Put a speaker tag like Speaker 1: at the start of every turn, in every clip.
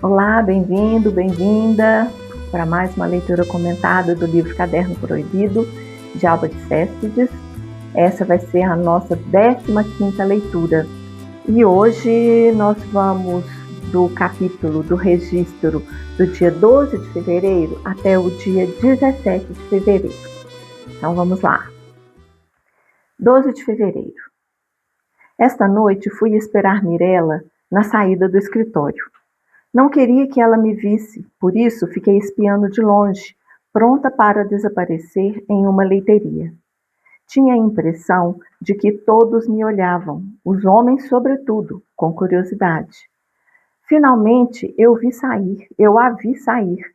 Speaker 1: Olá, bem-vindo, bem-vinda para mais uma leitura comentada do livro Caderno Proibido, de Alba de Céspedes. Essa vai ser a nossa 15ª leitura. E hoje nós vamos do capítulo do registro do dia 12 de fevereiro até o dia 17 de fevereiro. Então vamos lá. 12 de fevereiro. Esta noite fui esperar Mirella na saída do escritório. Não queria que ela me visse, por isso fiquei espiando de longe, pronta para desaparecer em uma leiteria. Tinha a impressão de que todos me olhavam, os homens sobretudo, com curiosidade. Finalmente eu a vi sair,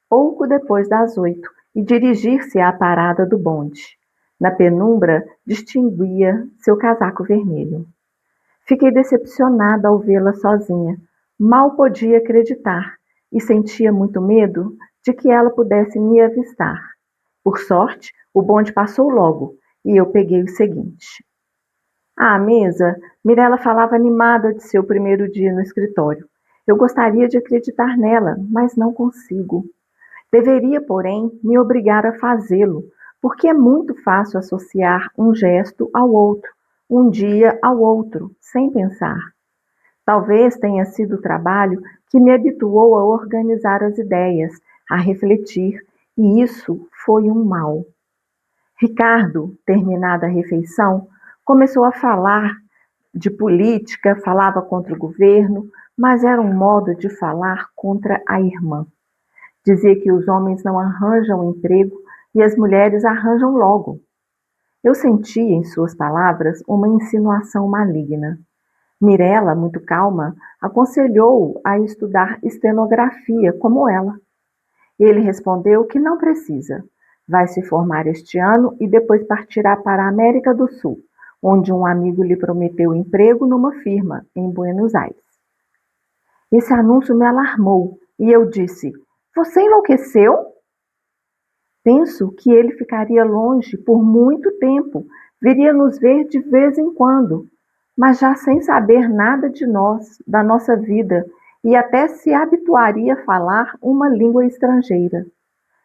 Speaker 1: pouco depois das 8, e dirigir-se à parada do bonde. Na penumbra distinguia seu casaco vermelho. Fiquei decepcionada ao vê-la sozinha. Mal podia acreditar e sentia muito medo de que ela pudesse me avistar. Por sorte, o bonde passou logo e eu peguei o seguinte. À mesa, Mirella falava animada de seu primeiro dia no escritório. Eu gostaria de acreditar nela, mas não consigo. Deveria, porém, me obrigar a fazê-lo, porque é muito fácil associar um gesto ao outro, um dia ao outro, sem pensar. Talvez tenha sido o trabalho que me habituou a organizar as ideias, a refletir, e isso foi um mal. Ricardo, terminada a refeição, começou a falar de política, falava contra o governo, mas era um modo de falar contra a irmã. Dizia que os homens não arranjam emprego e as mulheres arranjam logo. Eu sentia em suas palavras uma insinuação maligna. Mirella, muito calma, aconselhou-o a estudar estenografia como ela. Ele respondeu que não precisa. Vai se formar este ano e depois partirá para a América do Sul, onde um amigo lhe prometeu emprego numa firma em Buenos Aires. Esse anúncio me alarmou e eu disse: Você enlouqueceu? Penso que ele ficaria longe por muito tempo, viria nos ver de vez em quando, mas já sem saber nada de nós, da nossa vida, e até se habituaria a falar uma língua estrangeira.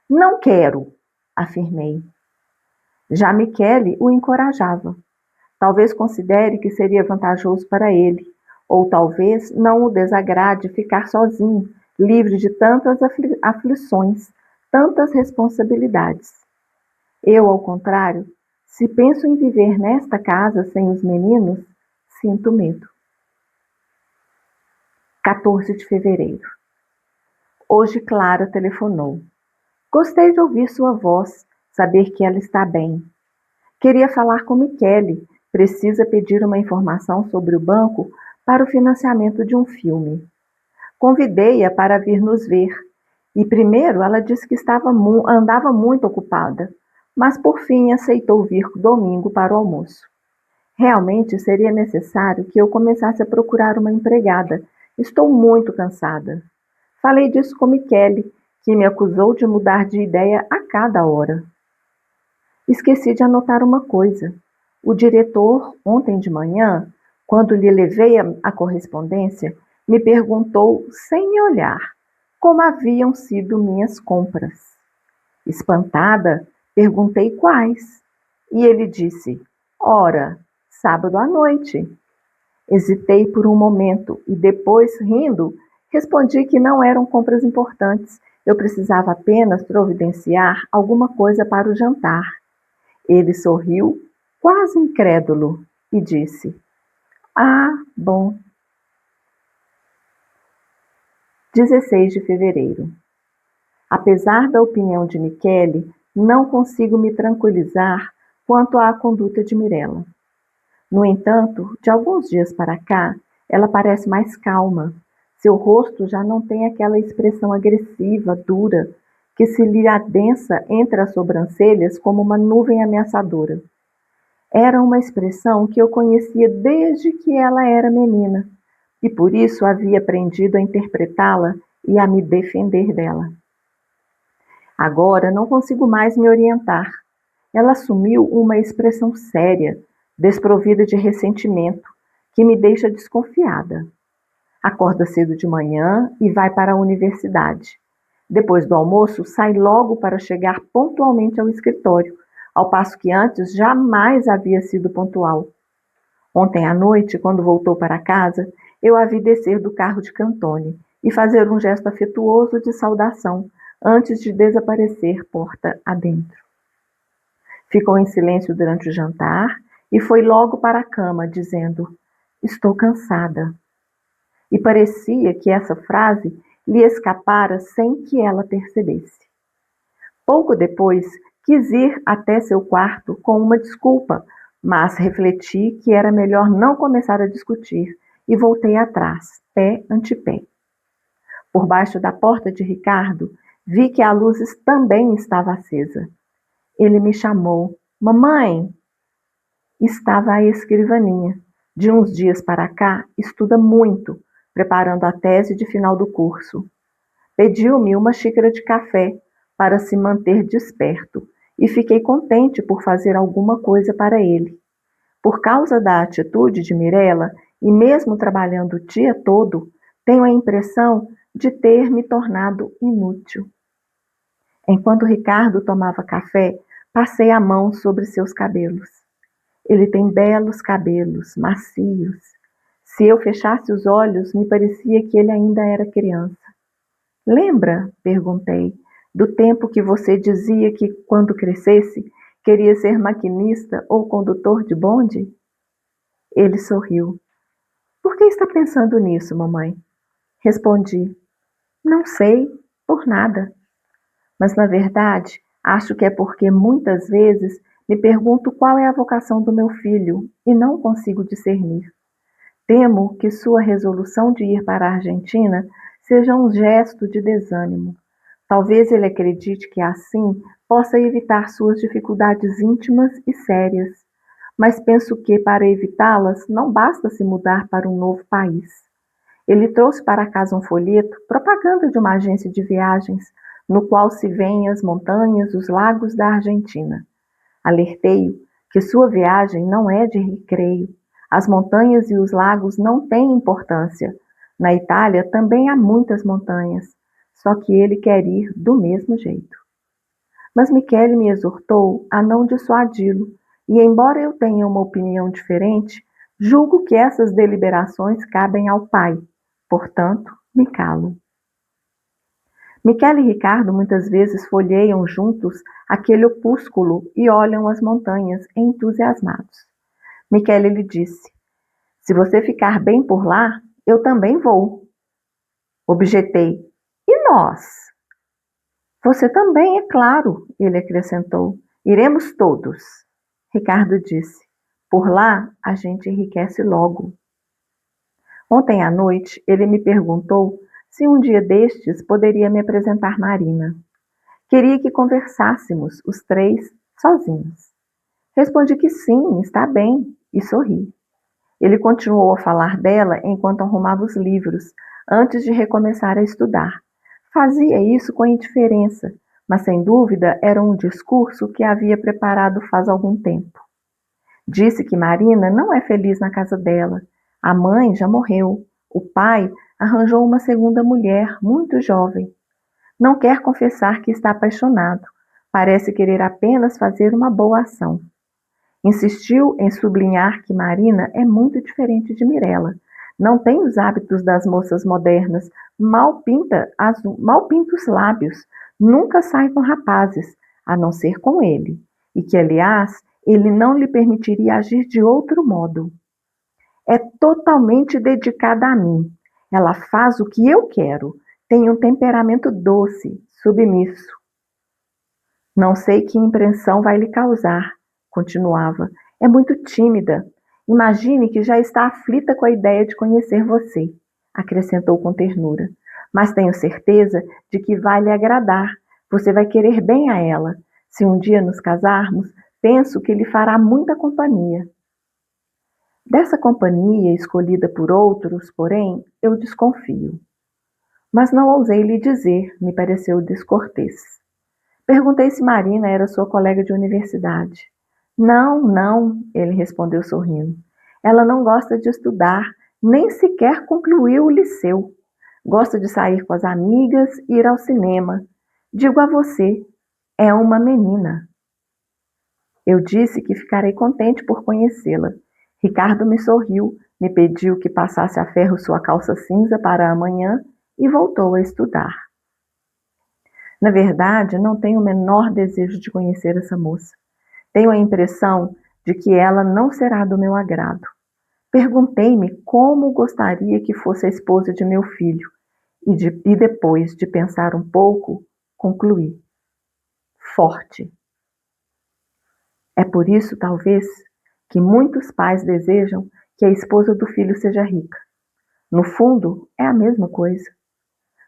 Speaker 1: Não quero, afirmei. Já Michele o encorajava. Talvez considere que seria vantajoso para ele, ou talvez não o desagrade ficar sozinho, livre de tantas aflições, tantas responsabilidades. Eu, ao contrário, se penso em viver nesta casa sem os meninos, sinto medo. 14 de fevereiro. Hoje Clara telefonou. Gostei de ouvir sua voz, saber que ela está bem. Queria falar com Michele, precisa pedir uma informação sobre o banco para o financiamento de um filme. Convidei-a para vir nos ver, e primeiro ela disse que andava muito ocupada, mas por fim aceitou vir domingo para o almoço. Realmente seria necessário que eu começasse a procurar uma empregada. Estou muito cansada. Falei disso com Michele, que me acusou de mudar de ideia a cada hora. Esqueci de anotar uma coisa. O diretor, ontem de manhã, quando lhe levei a correspondência, me perguntou, sem me olhar, como haviam sido minhas compras. Espantada, perguntei quais. E ele disse, ora, sábado à noite. Hesitei por um momento e depois, rindo, respondi que não eram compras importantes. Eu precisava apenas providenciar alguma coisa para o jantar. Ele sorriu, quase incrédulo, e disse, ah, bom. 16 de fevereiro. Apesar da opinião de Michele, não consigo me tranquilizar quanto à conduta de Mirella. No entanto, de alguns dias para cá, ela parece mais calma. Seu rosto já não tem aquela expressão agressiva, dura, que se lhe adensa entre as sobrancelhas como uma nuvem ameaçadora. Era uma expressão que eu conhecia desde que ela era menina, e por isso havia aprendido a interpretá-la e a me defender dela. Agora não consigo mais me orientar. Ela assumiu uma expressão séria, desprovida de ressentimento, que me deixa desconfiada. Acorda cedo de manhã e vai para a universidade. Depois do almoço, sai logo para chegar pontualmente ao escritório, ao passo que antes jamais havia sido pontual. Ontem à noite, quando voltou para casa, eu a vi descer do carro de Cantone e fazer um gesto afetuoso de saudação antes de desaparecer porta adentro. Ficou em silêncio durante o jantar e foi logo para a cama, dizendo: "Estou cansada." E parecia que essa frase lhe escapara sem que ela percebesse. Pouco depois, quis ir até seu quarto com uma desculpa, mas refleti que era melhor não começar a discutir e voltei atrás, pé ante pé. Por baixo da porta de Ricardo, vi que a luz também estava acesa. Ele me chamou: "Mamãe!" Estava à escrivaninha. De uns dias para cá, estuda muito, preparando a tese de final do curso. Pediu-me uma xícara de café para se manter desperto e fiquei contente por fazer alguma coisa para ele. Por causa da atitude de Mirella, e mesmo trabalhando o dia todo, tenho a impressão de ter me tornado inútil. Enquanto Ricardo tomava café, passei a mão sobre seus cabelos. Ele tem belos cabelos, macios. Se eu fechasse os olhos, me parecia que ele ainda era criança. "Lembra?", perguntei, "do tempo que você dizia que, quando crescesse, queria ser maquinista ou condutor de bonde?" Ele sorriu. "Por que está pensando nisso, mamãe?" Respondi: "Não sei, por nada. Mas, na verdade, acho que é porque muitas vezes me pergunto qual é a vocação do meu filho e não consigo discernir. Temo que sua resolução de ir para a Argentina seja um gesto de desânimo. Talvez ele acredite que assim possa evitar suas dificuldades íntimas e sérias, mas penso que para evitá-las não basta se mudar para um novo país. Ele trouxe para casa um folheto, propaganda de uma agência de viagens, no qual se vêem as montanhas, os lagos da Argentina. Alertei-o que sua viagem não é de recreio. As montanhas e os lagos não têm importância. Na Itália também há muitas montanhas, só que ele quer ir do mesmo jeito. Mas Michele me exortou a não dissuadi-lo, e embora eu tenha uma opinião diferente, julgo que essas deliberações cabem ao pai. Portanto, me calo. Michele e Ricardo muitas vezes folheiam juntos aquele opúsculo e olham as montanhas entusiasmados. Michele lhe disse: "Se você ficar bem por lá, eu também vou." Objetei: "E nós?" "Você também, é claro", ele acrescentou. "Iremos todos." Ricardo disse: "Por lá a gente enriquece logo." Ontem à noite, ele me perguntou se um dia destes poderia me apresentar Marina. Queria que conversássemos, os três, sozinhos. Respondi que sim, está bem, e sorri. Ele continuou a falar dela enquanto arrumava os livros, antes de recomeçar a estudar. Fazia isso com indiferença, mas sem dúvida era um discurso que havia preparado faz algum tempo. Disse que Marina não é feliz na casa dela. A mãe já morreu. O pai arranjou uma segunda mulher, muito jovem. Não quer confessar que está apaixonado. Parece querer apenas fazer uma boa ação. Insistiu em sublinhar que Marina é muito diferente de Mirella. Não tem os hábitos das moças modernas, mal pinta os lábios, nunca sai com rapazes, a não ser com ele, e que, aliás, ele não lhe permitiria agir de outro modo. É totalmente dedicada a mim. Ela faz o que eu quero. Tem um temperamento doce, submisso. Não sei que impressão vai lhe causar, continuava. É muito tímida. Imagine que já está aflita com a ideia de conhecer você, acrescentou com ternura. Mas tenho certeza de que vai lhe agradar. Você vai querer bem a ela. Se um dia nos casarmos, penso que lhe fará muita companhia. Dessa companhia escolhida por outros, porém, eu desconfio. Mas não ousei lhe dizer, me pareceu descortês. Perguntei se Marina era sua colega de universidade. Não, não, ele respondeu sorrindo. Ela não gosta de estudar, Nem sequer concluiu o liceu. Gosta de sair com as amigas, ir ao cinema. Digo a você, é uma menina. Eu disse que ficarei contente por conhecê-la. Ricardo me sorriu, me pediu que passasse a ferro sua calça cinza para amanhã e voltou a estudar. Na verdade, não tenho o menor desejo de conhecer essa moça. Tenho a impressão de que ela não será do meu agrado. Perguntei-me como gostaria que fosse a esposa de meu filho e depois de pensar um pouco, concluí: forte. É por isso, talvez, que muitos pais desejam que a esposa do filho seja rica. No fundo, é a mesma coisa.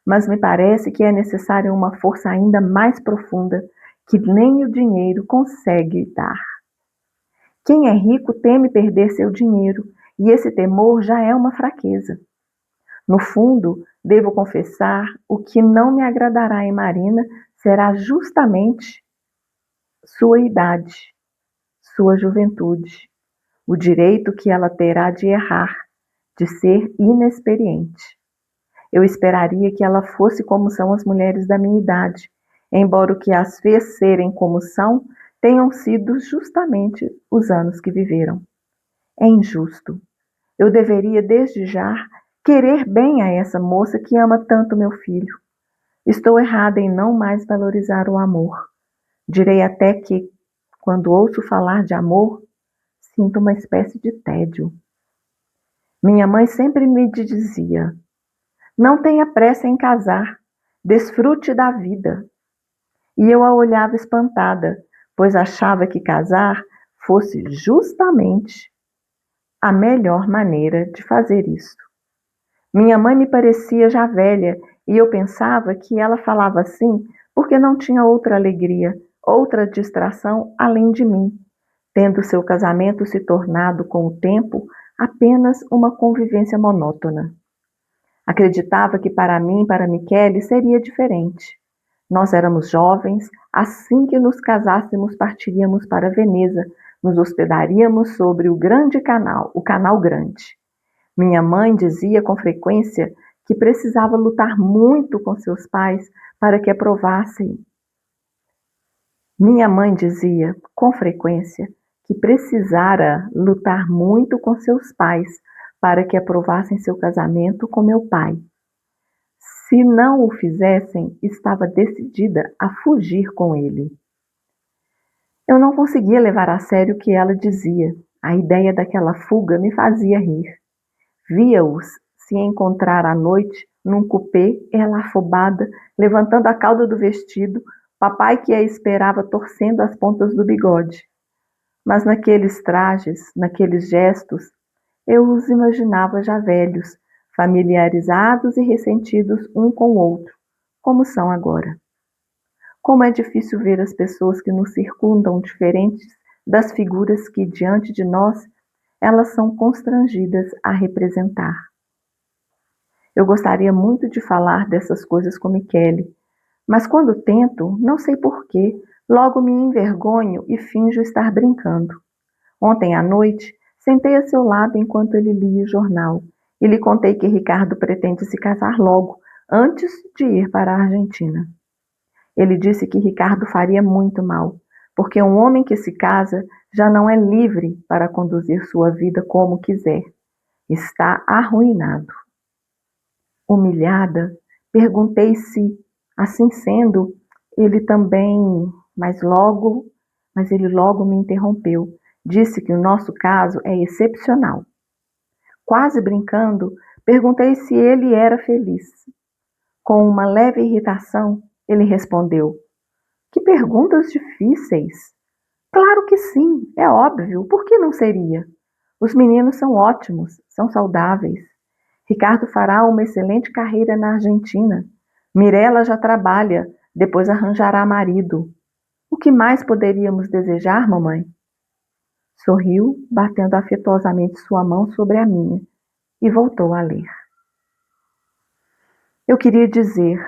Speaker 1: Mas me parece que é necessária uma força ainda mais profunda que nem o dinheiro consegue dar. Quem é rico teme perder seu dinheiro, e esse temor já é uma fraqueza. No fundo, devo confessar, o que não me agradará em Marina será justamente sua idade, sua juventude, o direito que ela terá de errar, de ser inexperiente. Eu esperaria que ela fosse como são as mulheres da minha idade, embora o que as fez serem como são tenham sido justamente os anos que viveram. É injusto. Eu deveria, desde já, querer bem a essa moça que ama tanto meu filho. Estou errada em não mais valorizar o amor. Direi até que, quando ouço falar de amor, sinto uma espécie de tédio. Minha mãe sempre me dizia: não tenha pressa em casar, desfrute da vida. E eu a olhava espantada, pois achava que casar fosse justamente a melhor maneira de fazer isso. Minha mãe me parecia já velha e eu pensava que ela falava assim porque não tinha outra alegria, outra distração além de mim, tendo seu casamento se tornado com o tempo apenas uma convivência monótona. Acreditava que para mim e para Michele seria diferente. Nós éramos jovens, assim que nos casássemos partiríamos para Veneza, nos hospedaríamos sobre o grande canal, o Canal Grande. Minha mãe dizia com frequência que precisava lutar muito com seus pais para que aprovassem. Minha mãe dizia com frequência que precisara lutar muito com seus pais para que aprovassem seu casamento com meu pai. Se não o fizessem, estava decidida a fugir com ele. Eu não conseguia levar a sério o que ela dizia. A ideia daquela fuga me fazia rir. Via-os se encontrar à noite num cupê, ela afobada, levantando a cauda do vestido, papai que a esperava torcendo as pontas do bigode. Mas naqueles trajes, naqueles gestos, eu os imaginava já velhos, familiarizados e ressentidos um com o outro, como são agora. Como é difícil ver as pessoas que nos circundam diferentes das figuras que, diante de nós, elas são constrangidas a representar. Eu gostaria muito de falar dessas coisas com Michele, mas quando tento, não sei porquê, logo me envergonho e finjo estar brincando. Ontem à noite, sentei a seu lado enquanto ele lia o jornal e lhe contei que Ricardo pretende se casar logo, antes de ir para a Argentina. Ele disse que Ricardo faria muito mal, porque um homem que se casa já não é livre para conduzir sua vida como quiser. Está arruinado. Humilhada, perguntei se, assim sendo, ele também, mas ele logo me interrompeu. Disse que o nosso caso é excepcional. Quase brincando, perguntei se ele era feliz. Com uma leve irritação, ele respondeu: que perguntas difíceis! Claro que sim, é óbvio, por que não seria? Os meninos são ótimos, são saudáveis. Ricardo fará uma excelente carreira na Argentina. Mirella já trabalha, depois arranjará marido. O que mais poderíamos desejar, mamãe? Sorriu, batendo afetuosamente sua mão sobre a minha, e voltou a ler. Eu queria dizer,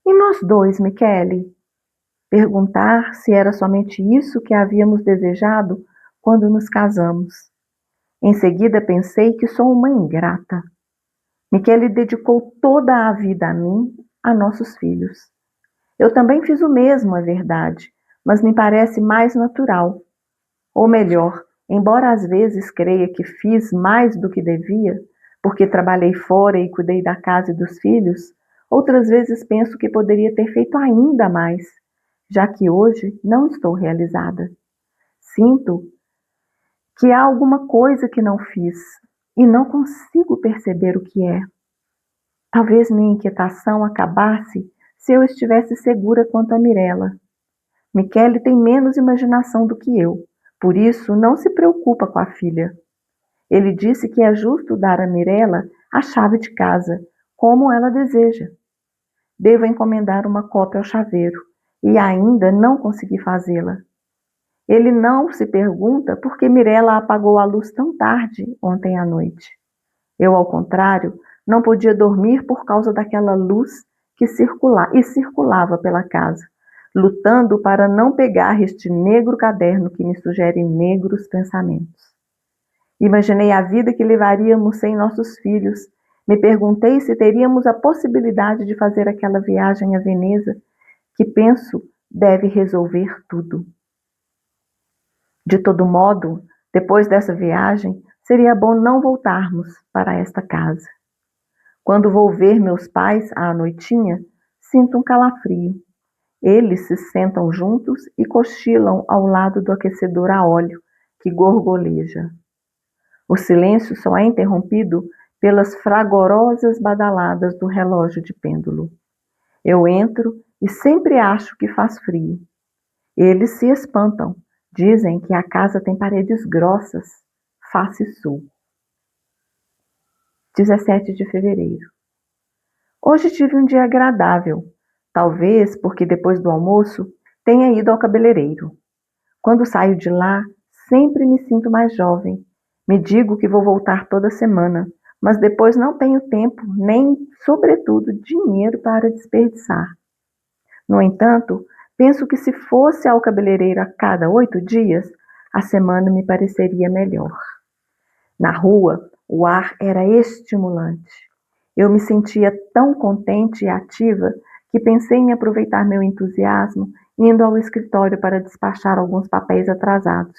Speaker 1: e nós dois, Michele? Perguntar se era somente isso que havíamos desejado quando nos casamos. Em seguida pensei que sou uma ingrata. Michele dedicou toda a vida a mim, a nossos filhos. Eu também fiz o mesmo, é verdade, mas me parece mais natural. Ou melhor, embora às vezes creia que fiz mais do que devia, porque trabalhei fora e cuidei da casa e dos filhos, outras vezes penso que poderia ter feito ainda mais, já que hoje não estou realizada. Sinto que há alguma coisa que não fiz e não consigo perceber o que é. Talvez minha inquietação acabasse se eu estivesse segura quanto a Mirella. Michele tem menos imaginação do que eu, por isso não se preocupa com a filha. Ele disse que é justo dar a Mirella a chave de casa, como ela deseja. Devo encomendar uma cópia ao chaveiro, e ainda não consegui fazê-la. Ele não se pergunta por que Mirella apagou a luz tão tarde ontem à noite. Eu, ao contrário, não podia dormir por causa daquela luz que circulava pela casa, lutando para não pegar este negro caderno que me sugere negros pensamentos. Imaginei a vida que levaríamos sem nossos filhos. Me perguntei se teríamos a possibilidade de fazer aquela viagem a Veneza, que penso deve resolver tudo. De todo modo, depois dessa viagem, seria bom não voltarmos para esta casa. Quando vou ver meus pais à noitinha, sinto um calafrio. Eles se sentam juntos e cochilam ao lado do aquecedor a óleo, que gorgoleja. O silêncio só é interrompido pelas fragorosas badaladas do relógio de pêndulo. Eu entro e sempre acho que faz frio. Eles se espantam. Dizem que a casa tem paredes grossas, face sul. 17 de fevereiro. Hoje tive um dia agradável, talvez porque depois do almoço tenha ido ao cabeleireiro. Quando saio de lá, sempre me sinto mais jovem. Me digo que vou voltar toda semana, mas depois não tenho tempo, nem, sobretudo, dinheiro para desperdiçar. No entanto, penso que se fosse ao cabeleireiro a cada 8 dias, a semana me pareceria melhor. Na rua, o ar era estimulante. Eu me sentia tão contente e ativa que pensei em aproveitar meu entusiasmo indo ao escritório para despachar alguns papéis atrasados.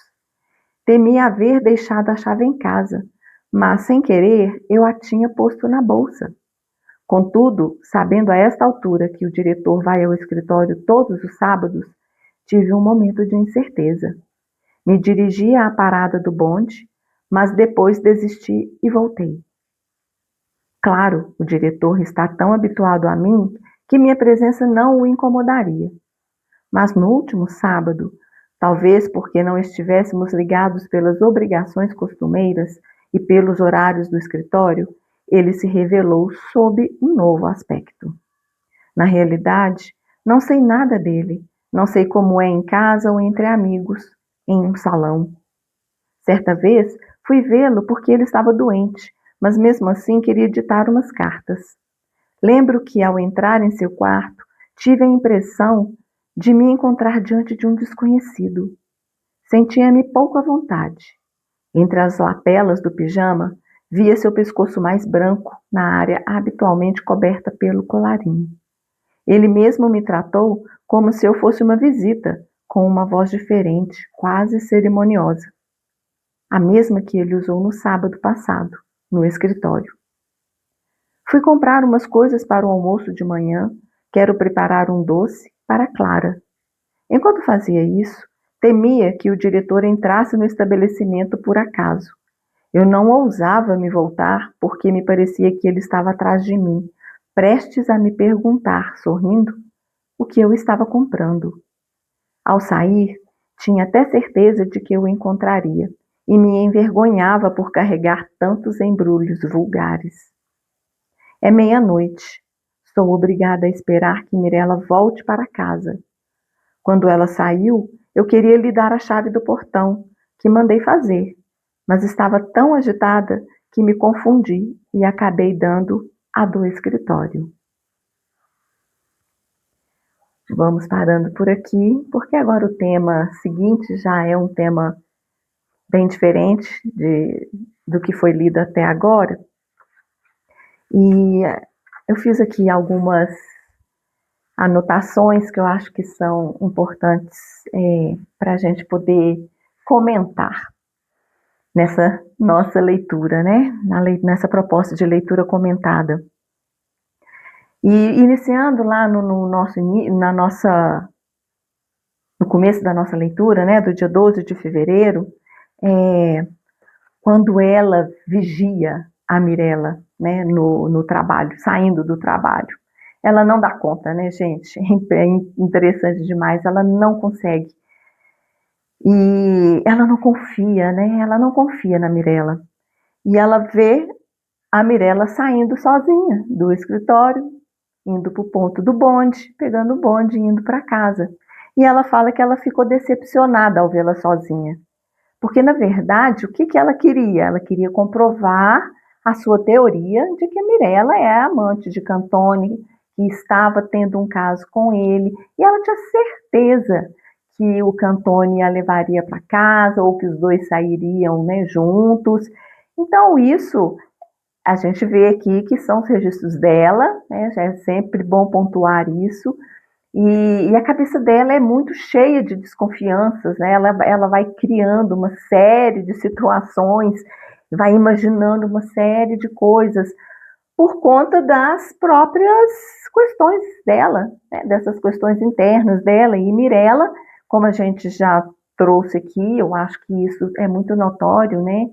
Speaker 1: Temi haver deixado a chave em casa, mas sem querer eu a tinha posto na bolsa. Contudo, sabendo a esta altura que o diretor vai ao escritório todos os sábados, tive um momento de incerteza. Me dirigi à parada do bonde, mas depois desisti e voltei. Claro, o diretor está tão habituado a mim que minha presença não o incomodaria. Mas no último sábado, talvez porque não estivéssemos ligados pelas obrigações costumeiras e pelos horários do escritório, ele se revelou sob um novo aspecto. Na realidade, não sei nada dele, não sei como é em casa ou entre amigos, em um salão. Certa vez fui vê-lo porque ele estava doente, mas mesmo assim queria ditar umas cartas. Lembro que, ao entrar em seu quarto, tive a impressão de me encontrar diante de um desconhecido. Sentia-me pouco à vontade. Entre as lapelas do pijama, via seu pescoço mais branco na área habitualmente coberta pelo colarinho. Ele mesmo me tratou como se eu fosse uma visita, com uma voz diferente, quase cerimoniosa. A mesma que ele usou no sábado passado, no escritório. Fui comprar umas coisas para o almoço de manhã, quero preparar um doce para Clara. Enquanto fazia isso, temia que o diretor entrasse no estabelecimento por acaso. Eu não ousava me voltar porque me parecia que ele estava atrás de mim, prestes a me perguntar, sorrindo, o que eu estava comprando. Ao sair, tinha até certeza de que eu o encontraria e me envergonhava por carregar tantos embrulhos vulgares. É meia-noite. Sou obrigada a esperar que Mirella volte para casa. Quando ela saiu, eu queria lhe dar a chave do portão, que mandei fazer, mas estava tão agitada que me confundi e acabei dando a do escritório. Vamos parando por aqui, porque agora o tema seguinte já é um tema bem diferente do que foi lido até agora. E eu fiz aqui algumas anotações que eu acho que são importantes para a gente poder comentar nessa nossa leitura, né? Nessa proposta de leitura comentada. E iniciando lá no começo da nossa leitura, né, do dia 12 de fevereiro, quando ela vigia a Mirella, né, no trabalho, saindo do trabalho. Ela não dá conta, né, gente? É interessante demais, ela não consegue. E ela não confia, né? Ela não confia na Mirella. E ela vê a Mirella saindo sozinha do escritório, indo para o ponto do bonde, pegando o bonde e indo para casa. E ela fala que ela ficou decepcionada ao vê-la sozinha. Porque, na verdade, o que ela queria? Ela queria comprovar a sua teoria de que a Mirella é a amante de Cantone, que estava tendo um caso com ele, e ela tinha certeza que o Cantone a levaria para casa, ou que os dois sairiam, né, juntos. Então, isso a gente vê aqui que são os registros dela, né, já é sempre bom pontuar isso. E a cabeça dela é muito cheia de desconfianças, né? Ela vai criando uma série de situações, vai imaginando uma série de coisas por conta das próprias questões dela, né? Dessas questões internas dela. E Mirella, como a gente já trouxe aqui, eu acho que isso é muito notório, né?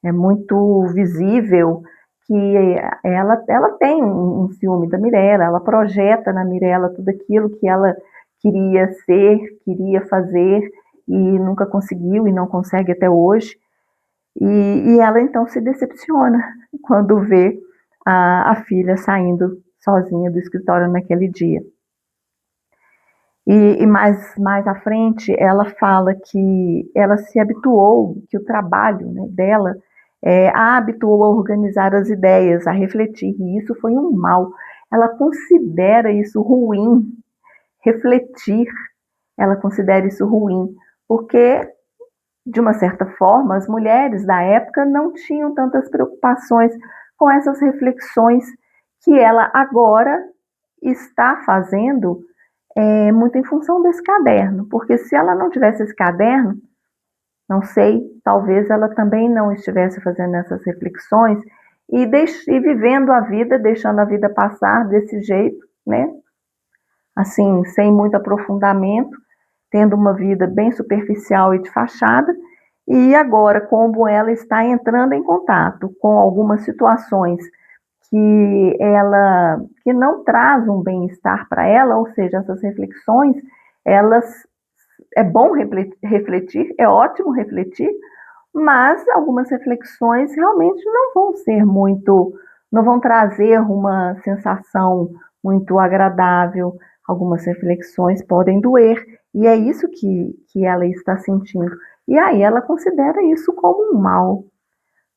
Speaker 1: É muito visível que ela tem um ciúme da Mirella, ela projeta na Mirella tudo aquilo que ela queria ser, queria fazer e nunca conseguiu e não consegue até hoje. E ela então se decepciona quando vê a filha saindo sozinha do escritório naquele dia. E mais à frente, ela fala que ela se habituou, que o trabalho, né, dela a habituou a organizar as ideias, a refletir, e isso foi um mal. Ela considera isso ruim, refletir, ela considera isso ruim, porque, de uma certa forma, as mulheres da época não tinham tantas preocupações com essas reflexões que ela agora está fazendo muito em função desse caderno, porque se ela não tivesse esse caderno, não sei, talvez ela também não estivesse fazendo essas reflexões e vivendo a vida, deixando a vida passar desse jeito, né? Assim, sem muito aprofundamento, tendo uma vida bem superficial e de fachada, e agora, como ela está entrando em contato com algumas situações que não traz um bem-estar para ela, ou seja, essas reflexões, elas é bom refletir, é ótimo refletir, mas algumas reflexões realmente não vão ser muito, não vão trazer uma sensação muito agradável. Algumas reflexões podem doer, e é isso que ela está sentindo. E aí ela considera isso como um mal,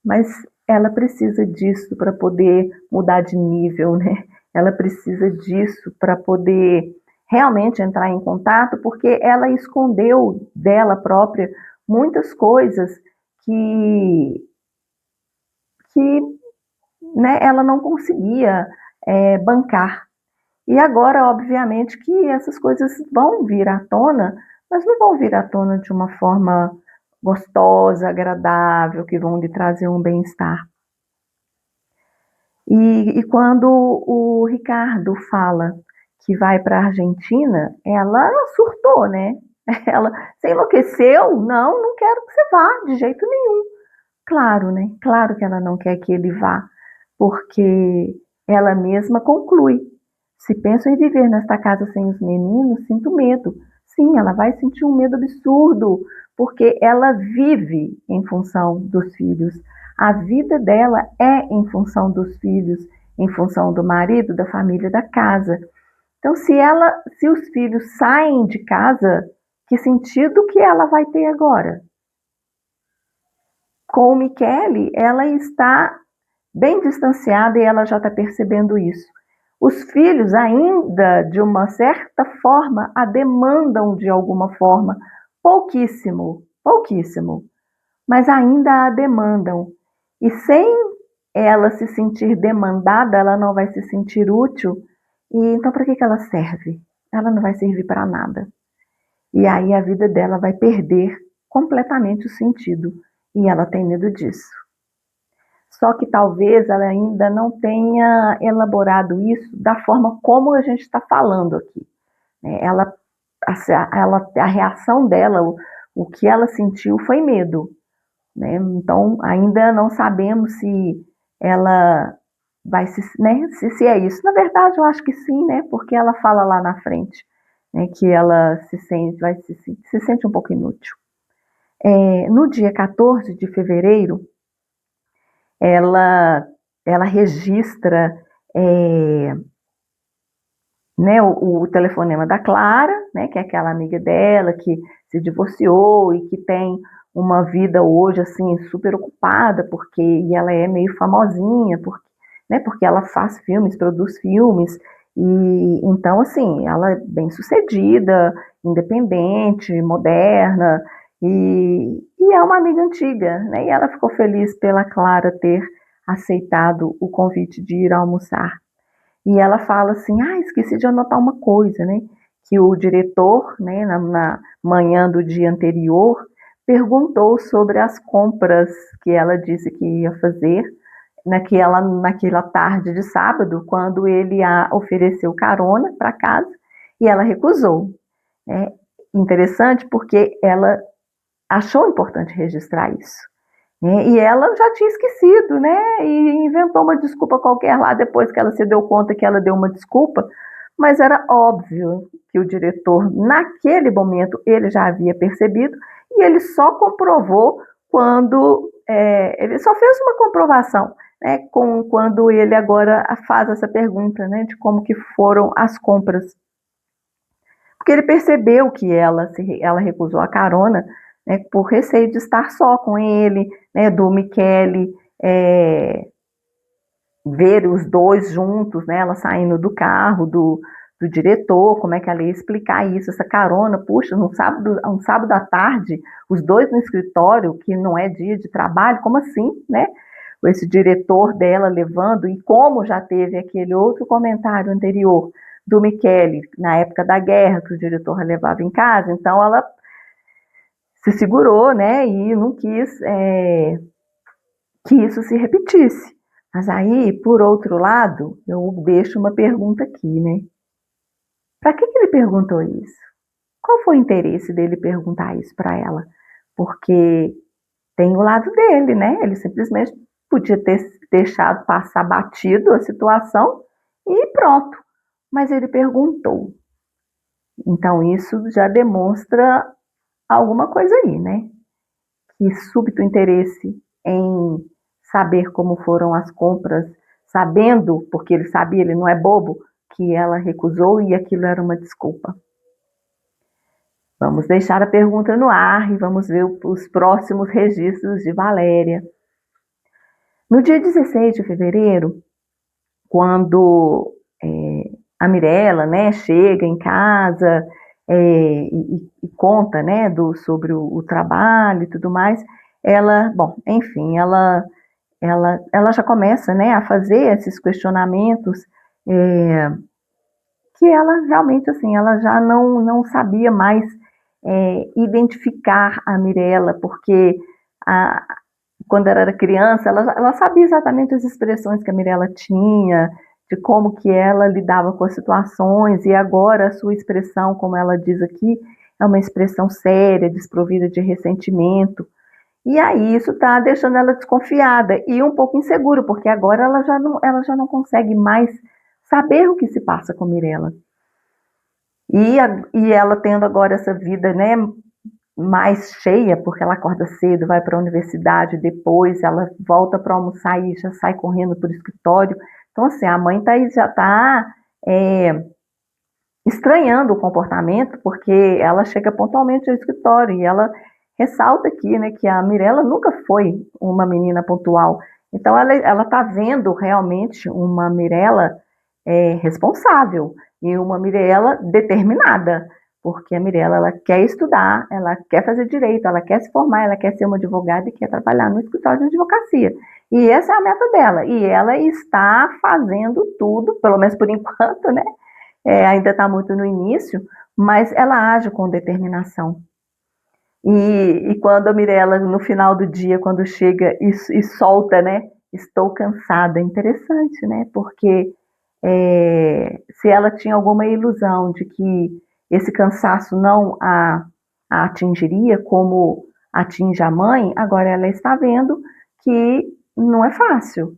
Speaker 1: mas ela precisa disso para poder mudar de nível, né? Ela precisa disso para poder realmente entrar em contato, porque ela escondeu dela própria muitas coisas que né, ela não conseguia bancar. E agora, obviamente, que essas coisas vão vir à tona, mas não vão vir à tona de uma forma gostosa, agradável, que vão lhe trazer um bem-estar. E quando o Ricardo fala que vai para a Argentina, ela surtou, né? Ela, você enlouqueceu? Não, não quero que você vá, de jeito nenhum. Claro, né? Claro que ela não quer que ele vá, porque ela mesma conclui. Se penso em viver nesta casa sem os meninos, sinto medo. Sim, ela vai sentir um medo absurdo, porque ela vive em função dos filhos. A vida dela é em função dos filhos, em função do marido, da família, da casa. Então, se os filhos saem de casa, que sentido que ela vai ter agora? Com o Michele, ela está bem distanciada e ela já está percebendo isso. Os filhos ainda, de uma certa forma, a demandam de alguma forma, pouquíssimo, pouquíssimo. mas ainda a demandam. E sem ela se sentir demandada, ela não vai se sentir útil. E então, para que ela serve? Ela não vai servir para nada. E aí a vida dela vai perder completamente o sentido. E ela tem medo disso. Só que talvez ela ainda não tenha elaborado isso da forma como a gente está falando aqui. Ela, a reação dela, o que ela sentiu foi medo. Né? Então, ainda não sabemos se ela vai se é isso. Na verdade, eu acho que sim, né? Porque ela fala lá na frente, né, que ela se sente um pouco inútil. No dia 14 de fevereiro, ela, ela registra né, o telefonema da Clara, né, que é aquela amiga dela que se divorciou e que tem uma vida hoje assim super ocupada, porque e ela é meio famosinha, porque ela faz filmes, produz filmes, e então assim, ela é bem sucedida, independente, moderna, e é uma amiga antiga, né? E ela ficou feliz pela Clara ter aceitado o convite de ir almoçar. E ela fala assim, esqueci de anotar uma coisa, né? Que o diretor, né, na manhã do dia anterior, perguntou sobre as compras que ela disse que ia fazer naquela tarde de sábado, quando ele a ofereceu carona para casa, e ela recusou. É interessante porque ela achou importante registrar isso. E ela já tinha esquecido, né? E inventou uma desculpa qualquer lá depois que ela se deu conta que ela deu uma desculpa, mas era óbvio que o diretor, naquele momento, ele já havia percebido e ele só comprovou quando ele só fez uma comprovação, né? Quando ele agora faz essa pergunta, né? De como que foram as compras, porque ele percebeu que ela recusou a carona, né, por receio de estar só com ele, né, do Michele ver os dois juntos, né, ela saindo do carro do diretor, como é que ela ia explicar isso, essa carona, puxa, um sábado à tarde, os dois no escritório, que não é dia de trabalho, como assim, né? Esse diretor dela levando, e como já teve aquele outro comentário anterior do Michele, na época da guerra, que o diretor levava em casa, então ela se segurou, né, e não quis que isso se repetisse. Mas aí, por outro lado, eu deixo uma pergunta aqui, né? Para que ele perguntou isso? Qual foi o interesse dele perguntar isso para ela? Porque tem o lado dele, né? Ele simplesmente podia ter deixado passar batido a situação e pronto. Mas ele perguntou. Então, isso já demonstra alguma coisa aí, né? Que súbito interesse em saber como foram as compras, sabendo, porque ele sabia, ele não é bobo, que ela recusou e aquilo era uma desculpa. Vamos deixar a pergunta no ar e vamos ver os próximos registros de Valéria. No dia 16 de fevereiro, quando a Mirella, né, chega em casa e conta, né, sobre o trabalho e tudo mais, ela, bom, enfim, ela já começa, né, a fazer esses questionamentos que ela realmente, assim, ela já não sabia mais identificar a Mirella, porque quando ela era criança, ela sabia exatamente as expressões que a Mirella tinha, de como que ela lidava com as situações, e agora a sua expressão, como ela diz aqui, é uma expressão séria, desprovida de ressentimento. E aí isso está deixando ela desconfiada e um pouco insegura, porque agora ela já não consegue mais saber o que se passa com Mirella. E ela tendo agora essa vida, né, mais cheia, porque ela acorda cedo, vai para a universidade, depois ela volta para almoçar e já sai correndo para o escritório. Então, assim, a mãe já está estranhando o comportamento, porque ela chega pontualmente ao escritório e ela ressalta aqui, né, que a Mirella nunca foi uma menina pontual. Então, ela está vendo realmente uma Mirella responsável e uma Mirella determinada, porque a Mirella, ela quer estudar, ela quer fazer direito, ela quer se formar, ela quer ser uma advogada e quer trabalhar no escritório de advocacia. E essa é a meta dela. E ela está fazendo tudo, pelo menos por enquanto, né? Ainda está muito no início, mas ela age com determinação. E quando a Mirella, no final do dia, quando chega e solta, né? Estou cansada. É interessante, né? Porque se ela tinha alguma ilusão de que esse cansaço não a atingiria como atinge a mãe, agora ela está vendo que não é fácil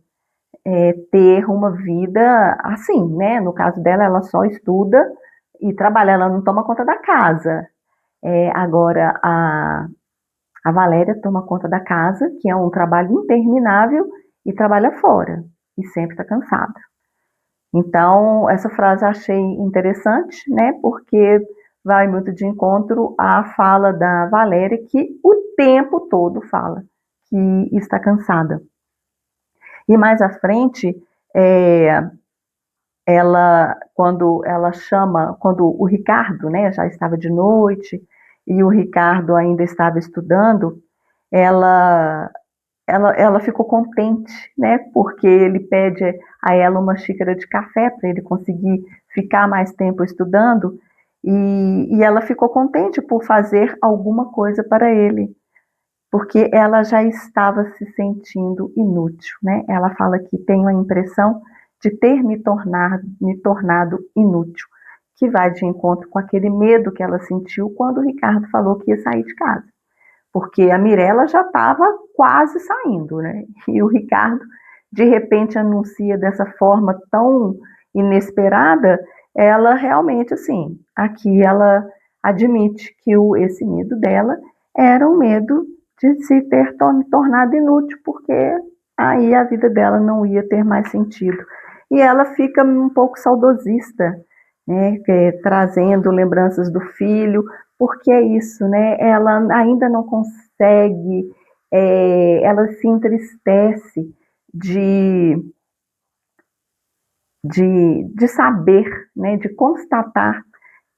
Speaker 1: ter uma vida assim, né? No caso dela, ela só estuda e trabalha, ela não toma conta da casa. Agora, a Valéria toma conta da casa, que é um trabalho interminável, e trabalha fora, e sempre está cansada. Então, essa frase eu achei interessante, né? Porque vai muito de encontro à fala da Valéria, que o tempo todo fala que está cansada. E mais à frente, quando o Ricardo, né, já estava de noite e o Ricardo ainda estava estudando, ela ela ficou contente, né? Porque ele pede a ela uma xícara de café para ele conseguir ficar mais tempo estudando, e ela ficou contente por fazer alguma coisa para ele, porque ela já estava se sentindo inútil, né? Ela fala que tem a impressão de ter me tornado inútil, que vai de encontro com aquele medo que ela sentiu quando o Ricardo falou que ia sair de casa, porque a Mirella já estava quase saindo, né? E o Ricardo, de repente, anuncia dessa forma tão inesperada, ela realmente, assim, aqui ela admite que esse medo dela era um medo de se ter tornado inútil, porque aí a vida dela não ia ter mais sentido. E ela fica um pouco saudosista, né? Trazendo lembranças do filho, porque é isso, né? Ela ainda não consegue, ela se entristece de, de saber, né? De constatar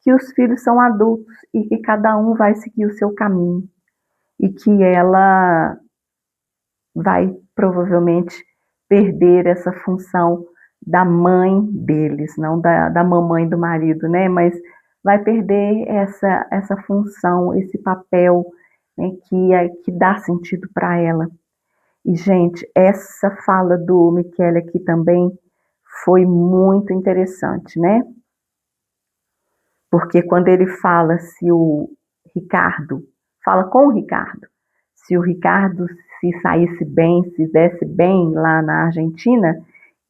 Speaker 1: que os filhos são adultos e que cada um vai seguir o seu caminho e que ela vai provavelmente perder essa função da mãe deles, não da mamãe do marido, né? Mas vai perder essa função, esse papel, né, que dá sentido para ela. E, gente, essa fala do Michele aqui também foi muito interessante, né? Porque quando ele fala se o Ricardo, fala com o Ricardo, se o Ricardo se saísse bem, se desse bem lá na Argentina,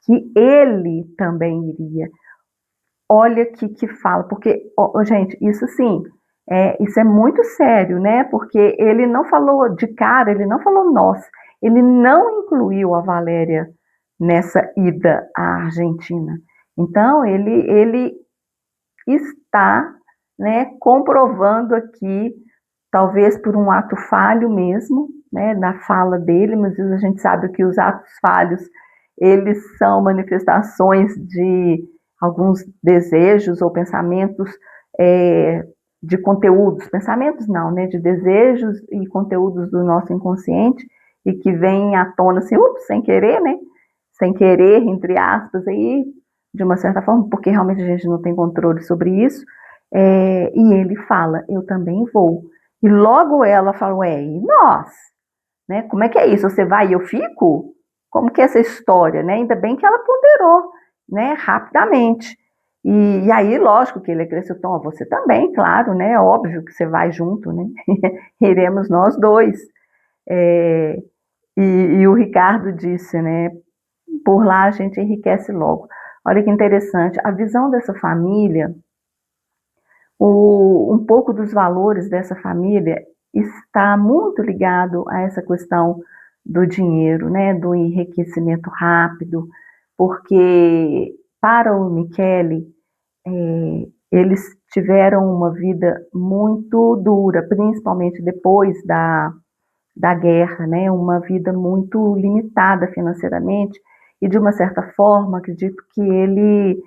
Speaker 1: que ele também iria. Olha que fala, porque, gente, isso sim, isso é muito sério, né? Porque ele não falou de cara, ele não falou nós, ele não incluiu a Valéria nessa ida à Argentina. Então, ele está, né, comprovando aqui, talvez por um ato falho mesmo, né, na fala dele, mas a gente sabe que os atos falhos, eles são manifestações de alguns desejos ou pensamentos de conteúdos, pensamentos não, né, de desejos e conteúdos do nosso inconsciente, e que vêm à tona assim, sem querer, né, sem querer, entre aspas, aí, de uma certa forma, porque realmente a gente não tem controle sobre isso, e ele fala, eu também vou. E logo ela fala, ué, e nós? Né? Como é que é isso? Você vai e eu fico? Como que é essa história? Né? Ainda bem que ela ponderou, né, rapidamente. E aí, lógico que ele acrescentou, você também, claro, né? Óbvio que você vai junto, né? Iremos nós dois. E o Ricardo disse, né? Por lá a gente enriquece logo. Olha que interessante, a visão dessa família, um pouco dos valores dessa família está muito ligado a essa questão do dinheiro, né, do enriquecimento rápido, porque para o Michele, eles tiveram uma vida muito dura, principalmente depois da guerra, né, uma vida muito limitada financeiramente, e de uma certa forma, acredito que ele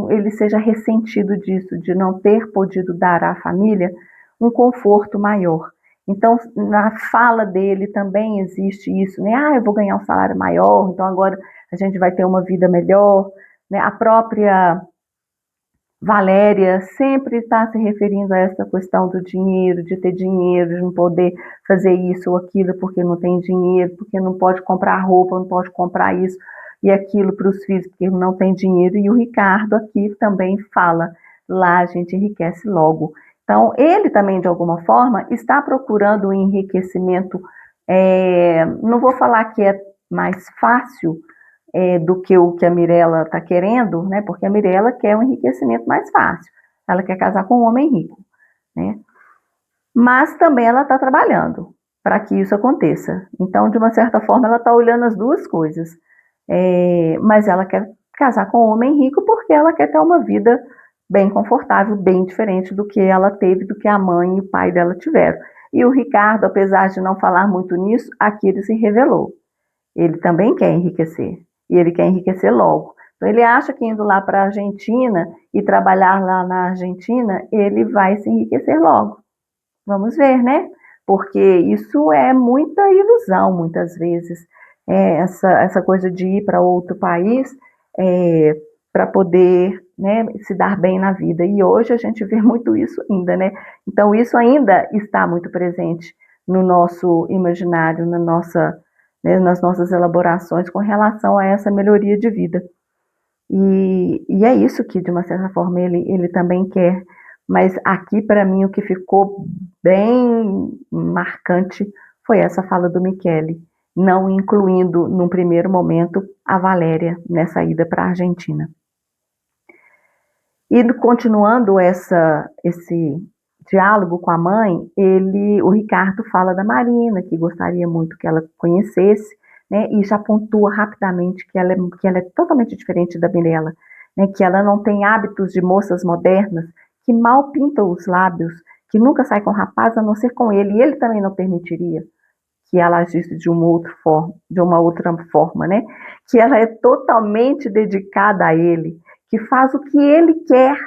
Speaker 1: ele seja ressentido disso, de não ter podido dar à família um conforto maior. Então, na fala dele também existe isso, né? Eu vou ganhar um salário maior, então agora a gente vai ter uma vida melhor, né? A própria Valéria sempre está se referindo a essa questão do dinheiro, de ter dinheiro, de não poder fazer isso ou aquilo porque não tem dinheiro, porque não pode comprar roupa, não pode comprar isso e aquilo para os filhos porque não tem dinheiro. E o Ricardo aqui também fala, lá a gente enriquece logo. Então, ele também, de alguma forma, está procurando um enriquecimento, não vou falar que é mais fácil, do que o que a Mirella está querendo, né? Porque a Mirella quer um enriquecimento mais fácil. Ela quer casar com um homem rico, né? Mas também ela está trabalhando para que isso aconteça. Então, de uma certa forma, ela está olhando as duas coisas. Mas ela quer casar com um homem rico porque ela quer ter uma vida bem confortável, bem diferente do que ela teve, do que a mãe e o pai dela tiveram. E o Ricardo, apesar de não falar muito nisso, aqui ele se revelou. Ele também quer enriquecer. E ele quer enriquecer logo. Então, ele acha que indo lá para a Argentina e trabalhar lá na Argentina, ele vai se enriquecer logo. Vamos ver, né? Porque isso é muita ilusão, muitas vezes. Essa coisa de ir para outro país para poder, né, se dar bem na vida. E hoje a gente vê muito isso ainda, né? Então, isso ainda está muito presente no nosso imaginário, nas nossas elaborações com relação a essa melhoria de vida. E é isso que, de uma certa forma, ele também quer. Mas aqui, para mim, o que ficou bem marcante foi essa fala do Michele, não incluindo, num primeiro momento, a Valéria nessa ida para a Argentina. E continuando esse diálogo com a mãe, o Ricardo fala da Marina, que gostaria muito que ela conhecesse, né, e já pontua rapidamente que ela é totalmente diferente da Mirella, né, que ela não tem hábitos de moças modernas, que mal pintam os lábios, que nunca sai com rapaz a não ser com ele, e ele também não permitiria que ela agisse de uma outra forma, né? Que ela é totalmente dedicada a ele, que faz o que ele quer,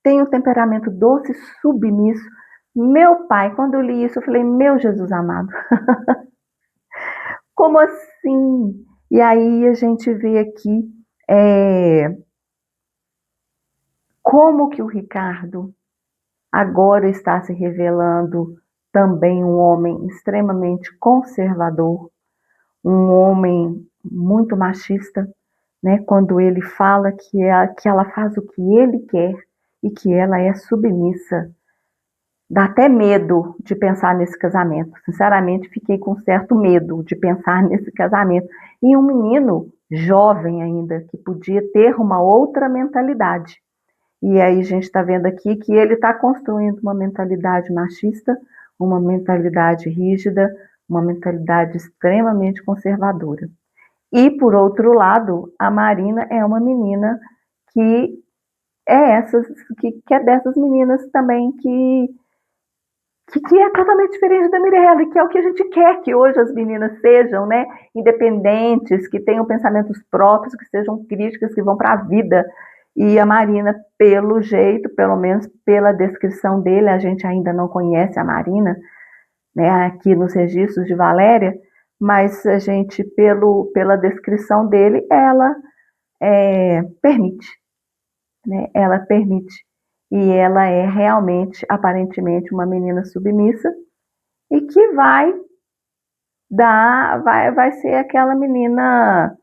Speaker 1: tem um temperamento doce, submisso. Meu pai, quando eu li isso, eu falei, meu Jesus amado, como assim? E aí a gente vê aqui como que o Ricardo agora está se revelando também um homem extremamente conservador, um homem muito machista, né? Quando ele fala que ela faz o que ele quer e que ela é submissa. Dá até medo de pensar nesse casamento. Sinceramente, fiquei com certo medo de pensar nesse casamento. E um menino jovem ainda, que podia ter uma outra mentalidade. E aí a gente está vendo aqui que ele está construindo uma mentalidade machista, uma mentalidade rígida, uma mentalidade extremamente conservadora. E, por outro lado, a Marina é uma menina que que é dessas meninas também que é totalmente diferente da Mirella, que é o que a gente quer que hoje as meninas sejam, né? Independentes, que tenham pensamentos próprios, que sejam críticas, que vão para a vida. E a Marina, pelo jeito, pelo menos pela descrição dele, a gente ainda não conhece a Marina, né, aqui nos registros de Valéria, mas a gente, pela descrição dele, ela permite, né? Ela permite. E ela é realmente, aparentemente, uma menina submissa e que vai ser aquela menina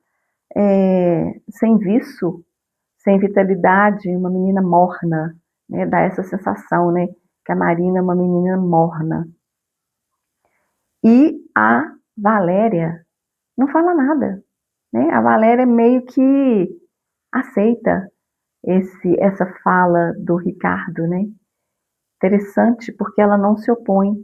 Speaker 1: sem viço, sem vitalidade, uma menina morna, né? Dá essa sensação, né? Que a Marina é uma menina morna. E a Valéria não fala nada, né? A Valéria meio que aceita essa fala do Ricardo, né? Interessante, porque ela não se opõe.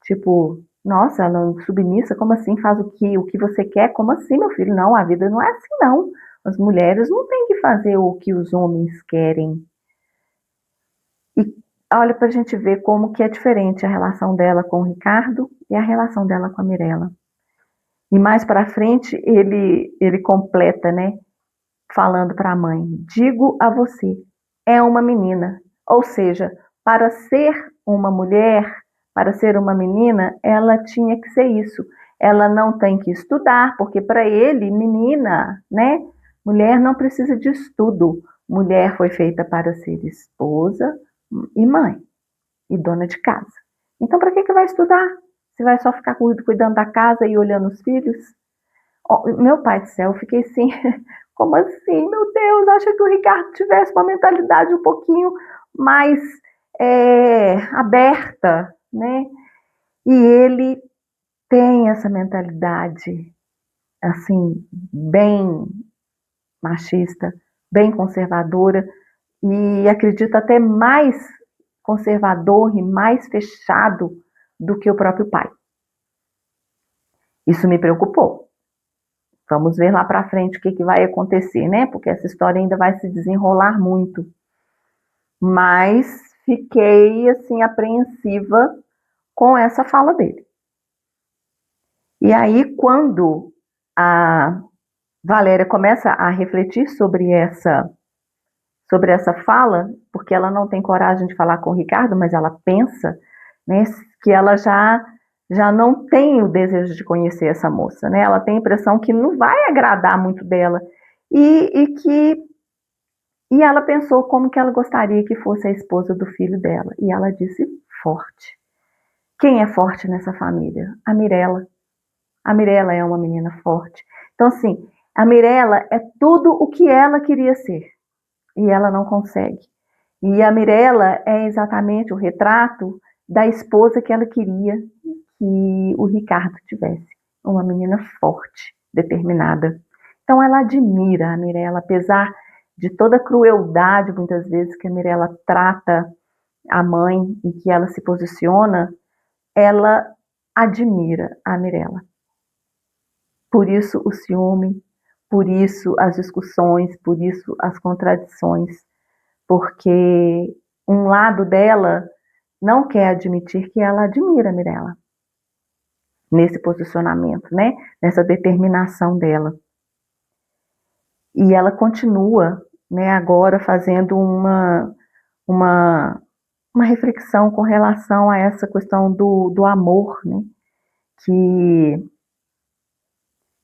Speaker 1: Tipo, nossa, ela é submissa, como assim? Faz o que você quer? Como assim, meu filho? Não, a vida não é assim, não. As mulheres não têm que fazer o que os homens querem. E olha pra gente ver como que é diferente a relação dela com o Ricardo e a relação dela com a Mirella. E mais para frente ele completa, né? falando para a mãe: digo a você, é uma menina. Ou seja, para ser uma mulher, para ser uma menina, ela tinha que ser isso. Ela não tem que estudar, porque para ele, menina, né? Mulher não precisa de estudo. Mulher foi feita para ser esposa e mãe e dona de casa. Então, para que vai estudar? Você vai só ficar cuidando da casa e olhando os filhos? Oh, meu pai do céu, eu fiquei assim, como assim? Meu Deus, acha que o Ricardo tivesse uma mentalidade um pouquinho mais aberta, né? E ele tem essa mentalidade, assim, bem machista, bem conservadora, e acredito até mais conservador e mais fechado do que o próprio pai. Isso me preocupou. Vamos ver lá para frente o que vai acontecer, né? Porque essa história ainda vai se desenrolar muito. Mas fiquei, assim, apreensiva com essa fala dele. E aí, quando a Valéria começa a refletir sobre essa fala, porque ela não tem coragem de falar com o Ricardo, mas ela pensa, né, que ela já não tem o desejo de conhecer essa moça, né? Ela tem a impressão que não vai agradar muito dela e ela pensou como que ela gostaria que fosse a esposa do filho dela. E ela disse forte. Quem é forte nessa família? A Mirella. A Mirella é uma menina forte. Então, assim, a Mirella é tudo o que ela queria ser e ela não consegue. E a Mirella é exatamente o retrato da esposa que ela queria que o Ricardo tivesse. Uma menina forte, determinada. Então ela admira a Mirella, apesar de toda a crueldade, muitas vezes, que a Mirella trata a mãe e que ela se posiciona, ela admira a Mirella. Por isso o ciúme, por isso as discussões, por isso as contradições, porque um lado dela não quer admitir que ela admira a Mirella nesse posicionamento, né? Nessa determinação dela. E ela continua, né, agora fazendo uma, uma reflexão com relação a essa questão do amor, né?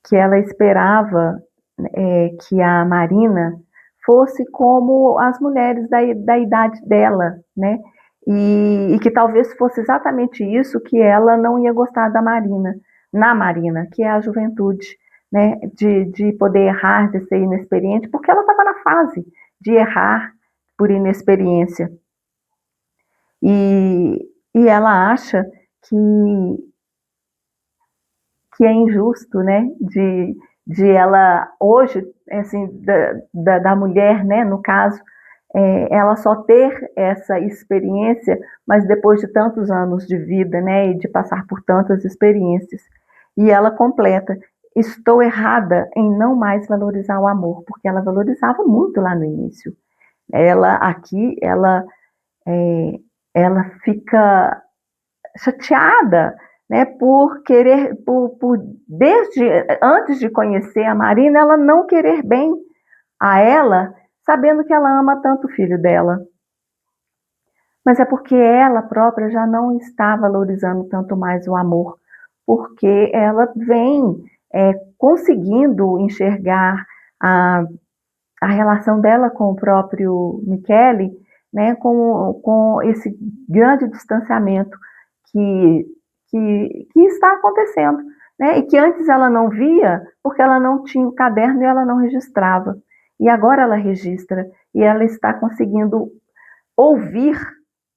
Speaker 1: Que ela esperava que a Marina fosse como as mulheres da idade dela, né? E que talvez fosse exatamente isso que ela não ia gostar na Marina, que é a juventude, né? De poder errar, de ser inexperiente, porque ela estava na fase de errar por inexperiência. E ela acha que, que é injusto, né? De ela, hoje, assim, da mulher, né? No caso, ela só ter essa experiência, mas depois de tantos anos de vida, né? E de passar por tantas experiências. E ela completa: estou errada em não mais valorizar o amor, porque ela valorizava muito lá no início. É, ela fica chateada, né, por querer, desde antes de conhecer a Marina, ela não querer bem a ela, sabendo que ela ama tanto o filho dela. Mas é porque ela própria já não está valorizando tanto mais o amor, porque ela vem conseguindo enxergar a relação dela com o próprio Michele, né, com esse grande distanciamento que, que está acontecendo, né, e que antes ela não via porque ela não tinha o caderno e ela não registrava. E agora ela registra e ela está conseguindo ouvir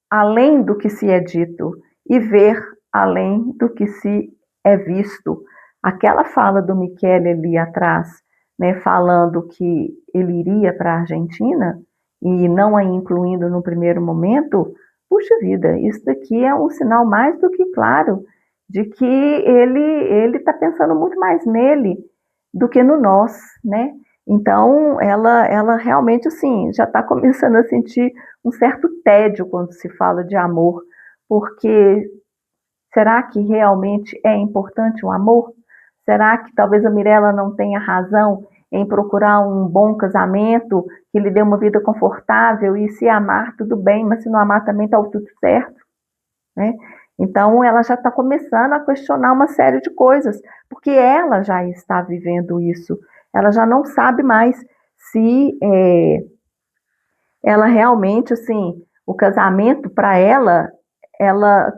Speaker 1: além do que se é dito e ver além do que se é visto. Aquela fala do Michele ali atrás, né, falando que ele iria para a Argentina e não a incluindo no primeiro momento, puxa vida, isso daqui é um sinal mais do que claro de que ele está pensando muito mais nele do que no nós, né? Então, ela realmente, assim, já está começando a sentir um certo tédio quando se fala de amor, porque será que realmente é importante o amor? Será que talvez a Mirella não tenha razão em procurar um bom casamento, que lhe dê uma vida confortável, e se amar, tudo bem, mas se não amar também está tudo certo, né? Então, ela já está começando a questionar uma série de coisas, porque ela já está vivendo isso. Ela já não sabe mais se ela realmente, assim, o casamento para ela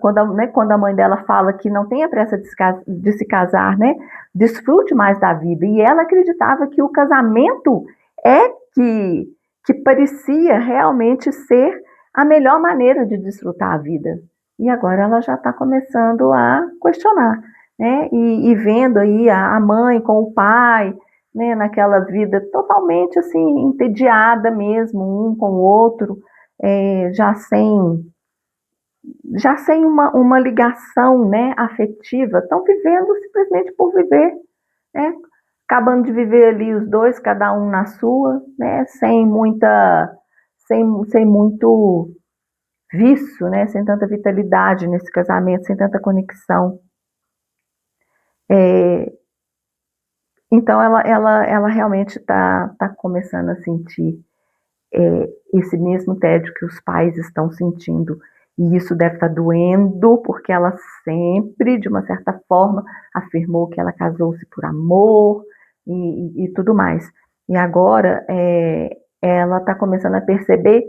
Speaker 1: quando a mãe dela fala que não tenha pressa de se casar, né, desfrute mais da vida. E ela acreditava que o casamento é que parecia realmente ser a melhor maneira de desfrutar a vida. E agora ela já está começando a questionar, né, e vendo aí a mãe com o pai, né, naquela vida totalmente assim entediada mesmo, um com o outro, já sem uma ligação, né, afetiva, estão vivendo simplesmente por viver, né, acabando de viver ali os dois, cada um na sua, né, sem muito vício, né, sem tanta vitalidade nesse casamento, sem tanta conexão. Então ela realmente tá começando a sentir esse mesmo tédio que os pais estão sentindo. E isso deve estar doendo, porque ela sempre, de uma certa forma, afirmou que ela casou-se por amor e tudo mais. E agora ela está começando a perceber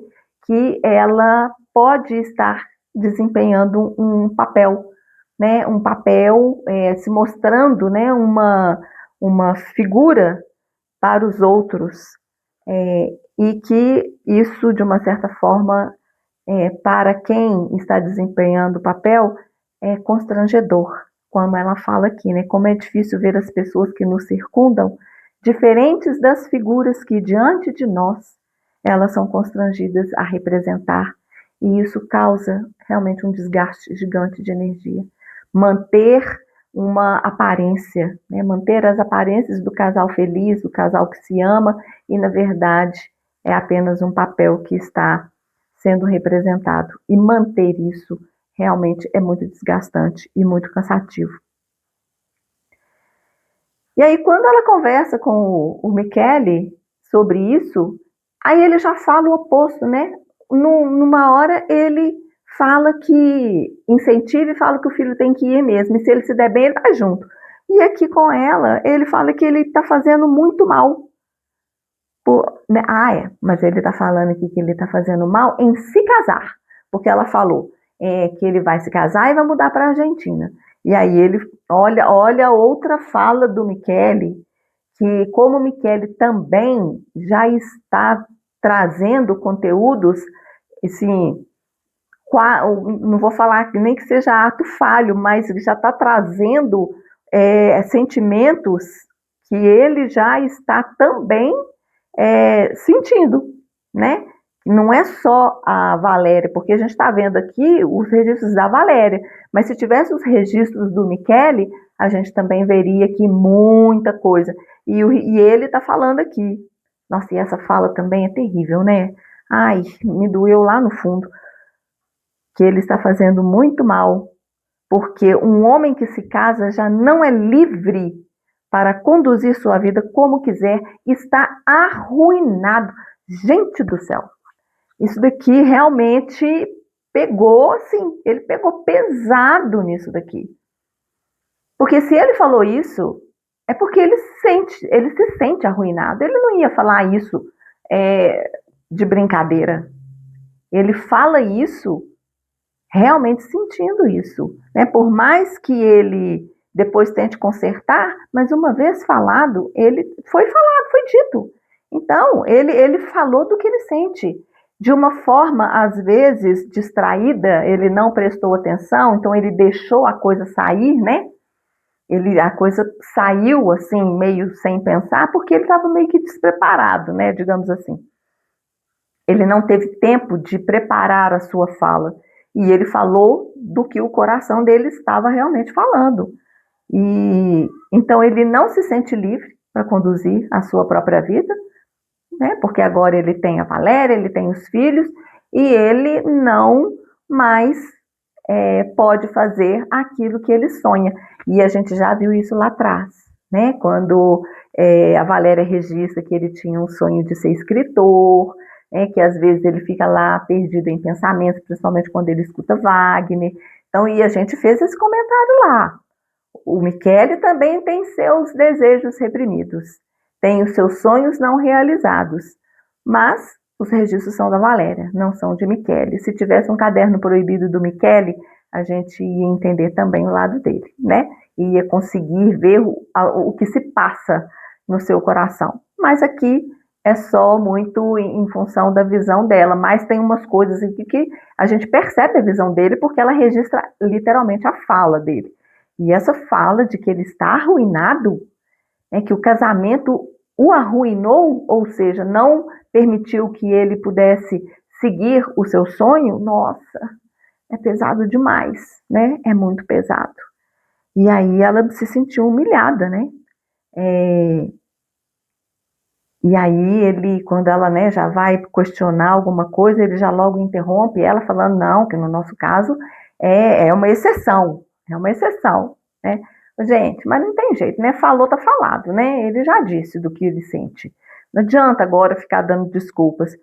Speaker 1: que ela pode estar desempenhando um papel, né? Um papel, se mostrando, né? Uma figura para os outros, e que isso, de uma certa forma, para quem está desempenhando o papel, é constrangedor, como ela fala aqui, né? Como é difícil ver as pessoas que nos circundam diferentes das figuras que, diante de nós, elas são constrangidas a representar, e isso causa realmente um desgaste gigante de energia. Manter uma aparência, né? Manter as aparências do casal feliz, do casal que se ama, e na verdade é apenas um papel que está sendo representado. E manter isso realmente é muito desgastante e muito cansativo. E aí, quando ela conversa com o Michele sobre isso, aí ele já fala o oposto, né? Numa hora ele fala que incentiva e fala que o filho tem que ir mesmo, e se ele se der bem, ele vai junto. E aqui com ela, ele fala que ele está fazendo muito mal. Mas ele está falando aqui que ele está fazendo mal em se casar, porque ela falou que ele vai se casar e vai mudar para a Argentina. E aí ele olha outra fala do Michele, que como o Michele também já está trazendo conteúdos, assim, não vou falar nem que seja ato falho, mas já está trazendo sentimentos que ele já está também sentindo, né? Não é só a Valéria, porque a gente está vendo aqui os registros da Valéria, mas se tivesse os registros do Michele, a gente também veria aqui muita coisa. E ele está falando aqui. Nossa, e essa fala também é terrível, né? Ai, me doeu lá no fundo, que ele está fazendo muito mal, porque um homem que se casa já não é livre para conduzir sua vida como quiser, está arruinado. Gente do céu, isso daqui realmente pegou, assim, ele pegou pesado nisso daqui. Porque se ele falou isso, é porque ele se sente arruinado. Ele não ia falar isso de brincadeira. Ele fala isso realmente sentindo isso, né? Por mais que ele depois tente consertar, mas uma vez falado, ele foi falado, foi dito. Então, ele falou do que ele sente. De uma forma, às vezes, distraída, ele não prestou atenção, então ele deixou a coisa sair, né? A coisa saiu, assim, meio sem pensar, porque ele estava meio que despreparado, né? Digamos assim. Ele não teve tempo de preparar a sua fala. E ele falou do que o coração dele estava realmente falando. E então ele não se sente livre para conduzir a sua própria vida, né? Porque agora ele tem a Valéria, ele tem os filhos, e ele não mais pode fazer aquilo que ele sonha. E a gente já viu isso lá atrás, né? Quando a Valéria registra que ele tinha um sonho de ser escritor, que às vezes ele fica lá perdido em pensamentos, principalmente quando ele escuta Wagner. Então, e a gente fez esse comentário lá. O Michele também tem seus desejos reprimidos, tem os seus sonhos não realizados, mas os registros são da Valéria, não são de Michele. Se tivesse um caderno proibido do Michele, a gente ia entender também o lado dele, né? Ia conseguir ver o que se passa no seu coração. Mas aqui é só muito em função da visão dela, mas tem umas coisas aqui que a gente percebe a visão dele porque ela registra literalmente a fala dele. E essa fala de que ele está arruinado, que o casamento o arruinou, ou seja, não permitiu que ele pudesse seguir o seu sonho, nossa, é pesado demais, né? É muito pesado. E aí ela se sentiu humilhada, né? E aí ele, quando ela, né, já vai questionar alguma coisa, ele já logo interrompe ela falando, não, que no nosso caso é uma exceção, né? Gente, mas não tem jeito, né? Falou, tá falado, né? Ele já disse do que ele sente. Não adianta agora ficar dando desculpas.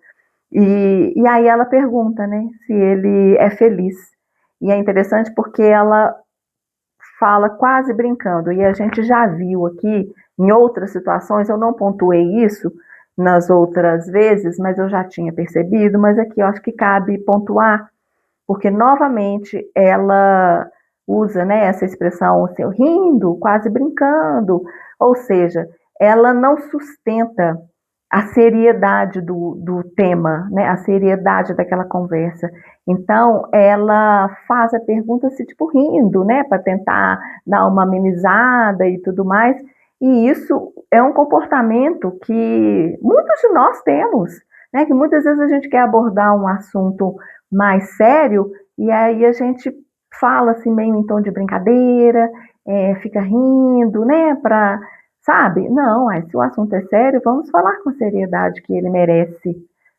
Speaker 1: E aí ela pergunta, né, se ele é feliz. E é interessante porque ela fala quase brincando, e a gente já viu aqui em outras situações, eu não pontuei isso nas outras vezes, mas eu já tinha percebido, mas aqui eu acho que cabe pontuar, porque novamente ela usa, né, essa expressão assim, rindo, quase brincando, ou seja, ela não sustenta a seriedade do tema, né, a seriedade daquela conversa. Então, ela faz a pergunta assim, tipo, rindo, né, para tentar dar uma amenizada e tudo mais. E isso é um comportamento que muitos de nós temos, né, que muitas vezes a gente quer abordar um assunto mais sério e aí a gente fala assim meio em tom de brincadeira, fica rindo, né, para sabe? Não, se o assunto é sério, vamos falar com a seriedade que ele merece,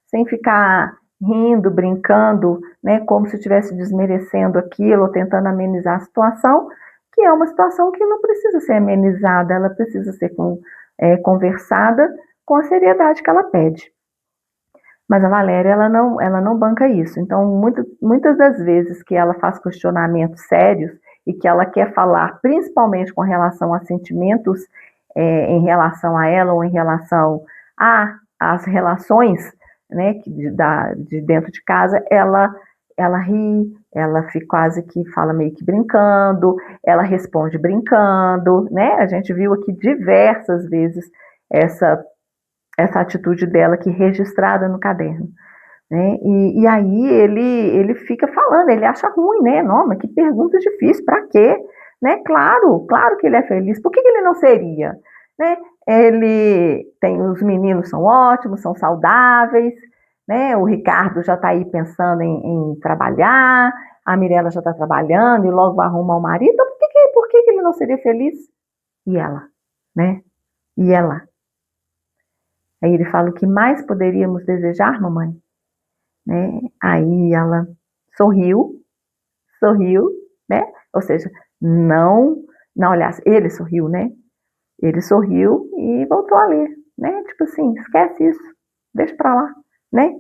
Speaker 1: sem ficar rindo, brincando, né, como se estivesse desmerecendo aquilo, ou tentando amenizar a situação, que é uma situação que não precisa ser amenizada, ela precisa ser conversada com a seriedade que ela pede. Mas a Valéria, ela não banca isso. Então, muitas das vezes que ela faz questionamentos sérios e que ela quer falar, principalmente com relação a sentimentos em relação a ela ou em relação às relações, né, de dentro de casa, ela ri, ela fica quase que fala meio que brincando, ela responde brincando, né? A gente viu aqui diversas vezes essa atitude dela aqui registrada no caderno. Né? E aí ele fica falando, ele acha ruim, né? Não, mas que pergunta difícil, para quê? Né? Claro que ele é feliz, por que ele não seria? Né? Ele tem, os meninos são ótimos, são saudáveis, né? O Ricardo já está aí pensando em trabalhar, a Mirella já está trabalhando e logo vai arrumar o marido, então por que ele não seria feliz? E ela, né? E ela? Aí ele fala, o que mais poderíamos desejar, mamãe? Né? Aí ela sorriu, né? Ou seja, não, aliás, ele sorriu, né? Ele sorriu e voltou a ler, né? Tipo assim, esquece isso, deixa pra lá, né?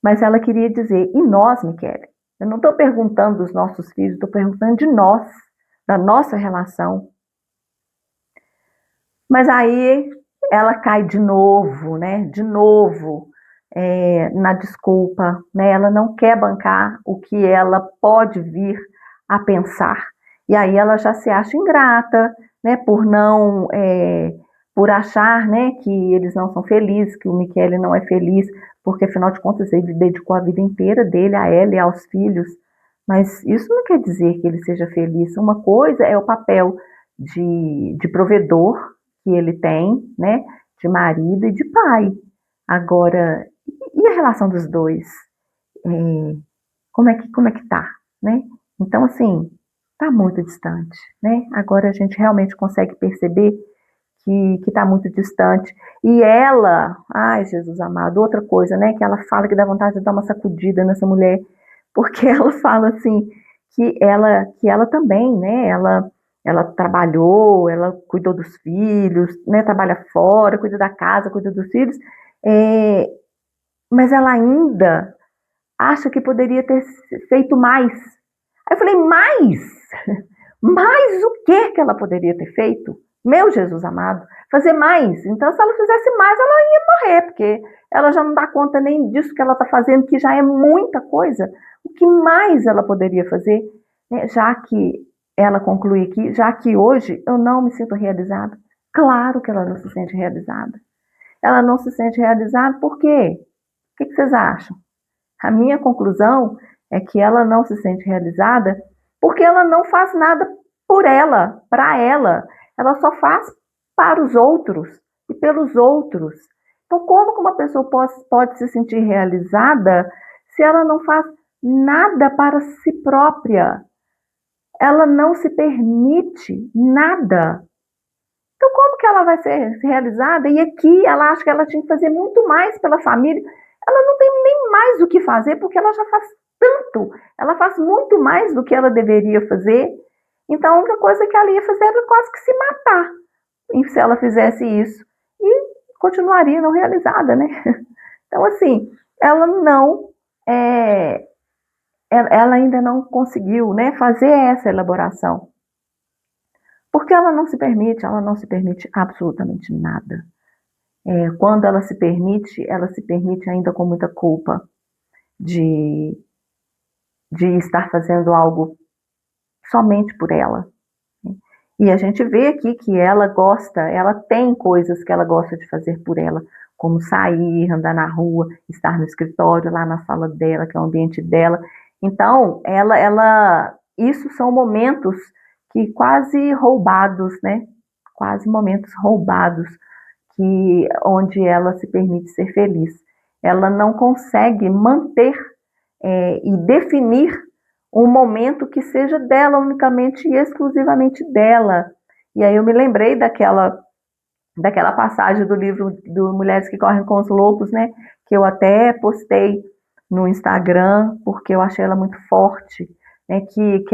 Speaker 1: Mas ela queria dizer, e nós, Michele? Eu não estou perguntando dos nossos filhos, estou perguntando de nós, da nossa relação. Mas aí ela cai de novo, né? De novo na desculpa, né? Ela não quer bancar o que ela pode vir a pensar. E aí ela já se acha ingrata, né? Por achar, né? Que eles não são felizes, que o Michele não é feliz, porque afinal de contas ele dedicou a vida inteira dele a ela e aos filhos. Mas isso não quer dizer que ele seja feliz. Uma coisa é o papel de provedor que ele tem, né? De marido e de pai. Agora, e a relação dos dois? É, como é que tá, né? Então, assim, tá muito distante, né? Agora a gente realmente consegue perceber que tá muito distante. E ela, ai, Jesus amado, outra coisa, né? Que ela fala que dá vontade de dar uma sacudida nessa mulher, porque ela fala assim, que ela também, né? ela trabalhou, ela cuidou dos filhos, né, trabalha fora, cuida da casa, cuida dos filhos, é, mas ela ainda acha que poderia ter feito mais. Aí eu falei, mais? Mais o que ela poderia ter feito? Meu Jesus amado, fazer mais. Então, se ela fizesse mais, ela ia morrer, porque ela já não dá conta nem disso que ela está fazendo, que já é muita coisa. O que mais ela poderia fazer? Já que ela conclui aqui, já que hoje eu não me sinto realizada. Claro que ela não se sente realizada. Ela não se sente realizada por quê? O que vocês acham? A minha conclusão é que ela não se sente realizada porque ela não faz nada por ela, para ela. Ela só faz para os outros e pelos outros. Então, como que uma pessoa pode se sentir realizada se ela não faz nada para si própria? Ela não se permite nada. Então, como que ela vai ser realizada? E aqui ela acha que ela tinha que fazer muito mais pela família. Ela não tem nem mais o que fazer, porque ela já faz tanto. Ela faz muito mais do que ela deveria fazer. Então, a única coisa que ela ia fazer era quase que se matar. E se ela fizesse isso. E continuaria não realizada, né? Então, assim, ela não. É, ela ainda não conseguiu, né, fazer essa elaboração. Porque ela não se permite absolutamente nada. Quando ela se permite ainda com muita culpa de, de estar fazendo algo somente por ela. E a gente vê aqui que ela gosta, ela tem coisas que ela gosta de fazer por ela, como sair, andar na rua, estar no escritório, lá na sala dela, que é o ambiente dela. Então, isso são momentos que quase roubados, né? Quase momentos roubados onde ela se permite ser feliz. Ela não consegue manter e definir um momento que seja dela unicamente e exclusivamente dela. E aí eu me lembrei daquela passagem do livro do Mulheres que Correm com os Lobos, né? Que eu até postei no Instagram, porque eu achei ela muito forte, né? Que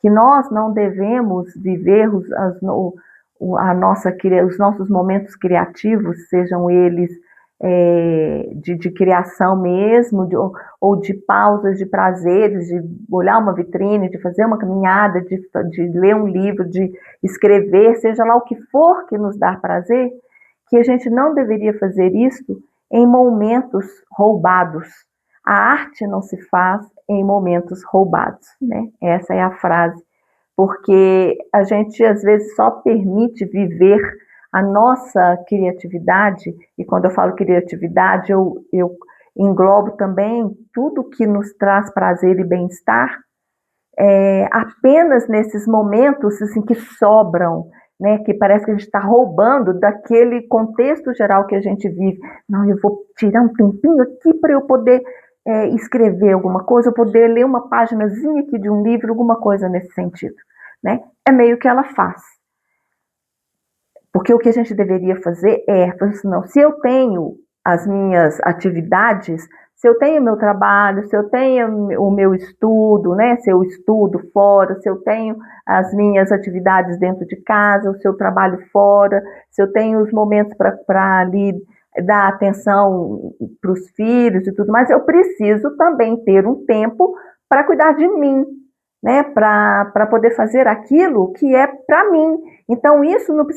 Speaker 1: nós não devemos viver os nossos momentos criativos, sejam eles de criação mesmo, ou de pausas de prazeres, de olhar uma vitrine, de fazer uma caminhada, de ler um livro, de escrever, seja lá o que for que nos dá prazer, que a gente não deveria fazer isso em momentos roubados. A arte não se faz em momentos roubados, né? Essa é a frase. Porque a gente às vezes só permite viver a nossa criatividade, e quando eu falo criatividade, eu englobo também tudo que nos traz prazer e bem-estar, apenas nesses momentos assim, que sobram, né, que parece que a gente está roubando daquele contexto geral que a gente vive. Não, eu vou tirar um tempinho aqui para eu poder escrever alguma coisa, eu poder ler uma paginazinha aqui de um livro, alguma coisa nesse sentido. Né? É meio que ela faz. Porque o que a gente deveria fazer não, se eu tenho as minhas atividades, se eu tenho meu trabalho, se eu tenho o meu estudo, né, se eu estudo fora, se eu tenho as minhas atividades dentro de casa, se eu trabalho fora, se eu tenho os momentos para ali dar atenção para os filhos e tudo mais, eu preciso também ter um tempo para cuidar de mim, né, para poder fazer aquilo que é para mim. Então isso não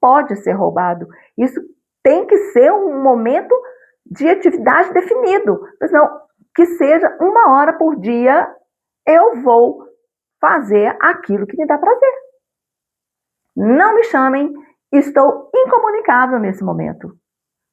Speaker 1: pode ser roubado. Isso tem que ser um momento de atividade definido. Mas não, que seja 1 hora por dia eu vou fazer aquilo que me dá prazer. Não me chamem, estou incomunicável nesse momento,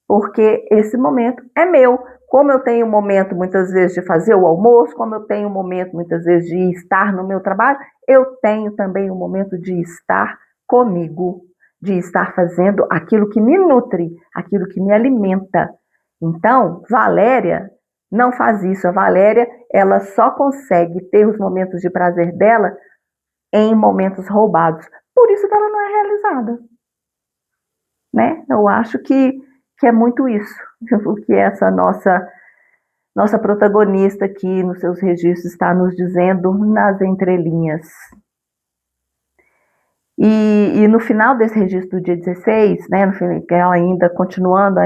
Speaker 1: porque esse momento é meu. Como eu tenho um momento, muitas vezes, de fazer o almoço, como eu tenho um momento, muitas vezes, de estar no meu trabalho, eu tenho também um momento de estar comigo, de estar fazendo aquilo que me nutre, aquilo que me alimenta. Então, Valéria não faz isso. A Valéria, ela só consegue ter os momentos de prazer dela em momentos roubados. Por isso que ela não é realizada. Né? Eu acho que é muito isso, o que essa nossa Nossa protagonista aqui nos seus registros está nos dizendo nas entrelinhas. E no final desse registro do dia 16, né, no final, ela ainda continuando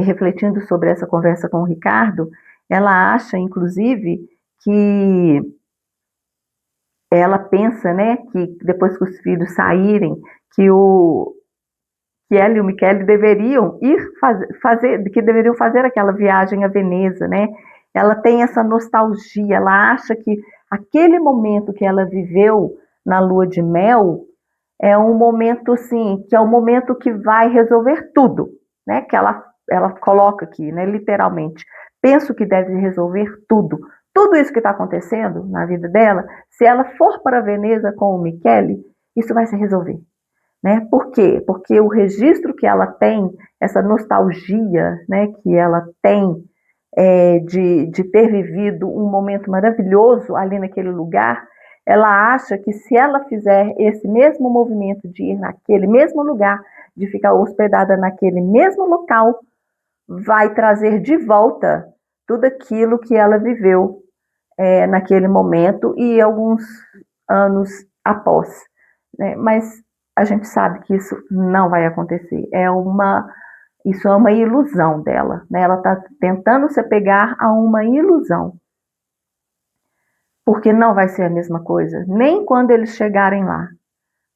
Speaker 1: refletindo sobre essa conversa com o Ricardo, ela acha, inclusive, que ela pensa, né, que depois que os filhos saírem, que ela e o Michele deveriam que deveriam fazer aquela viagem a Veneza, né? Ela tem essa nostalgia, ela acha que aquele momento que ela viveu na lua de mel é um momento assim, que é o momento que vai resolver tudo, né? Que ela coloca aqui, né? Literalmente, penso que deve resolver tudo. Tudo isso que está acontecendo na vida dela, se ela for para Veneza com o Michele, isso vai se resolver. Né? Por quê? Porque o registro que ela tem, essa nostalgia, né, que ela tem de ter vivido um momento maravilhoso ali naquele lugar, ela acha que se ela fizer esse mesmo movimento de ir naquele mesmo lugar, de ficar hospedada naquele mesmo local, vai trazer de volta tudo aquilo que ela viveu naquele momento e alguns anos após. Né? Mas a gente sabe que isso não vai acontecer. Isso é uma ilusão dela. Né? Ela está tentando se apegar a uma ilusão. Porque não vai ser a mesma coisa, nem quando eles chegarem lá.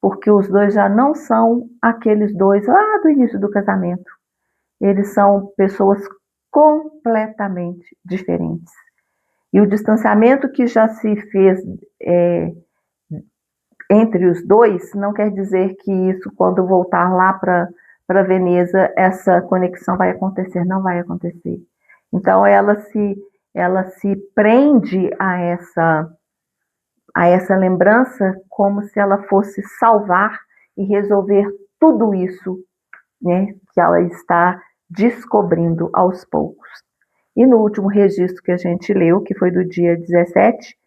Speaker 1: Porque os dois já não são aqueles dois lá do início do casamento. Eles são pessoas completamente diferentes. E o distanciamento que já se fez entre os dois não quer dizer que isso, quando voltar lá para Veneza, essa conexão vai acontecer. Não vai acontecer. Então, ela se prende a essa lembrança como se ela fosse salvar e resolver tudo isso, né, que ela está descobrindo aos poucos. E no último registro que a gente leu, que foi do dia 17,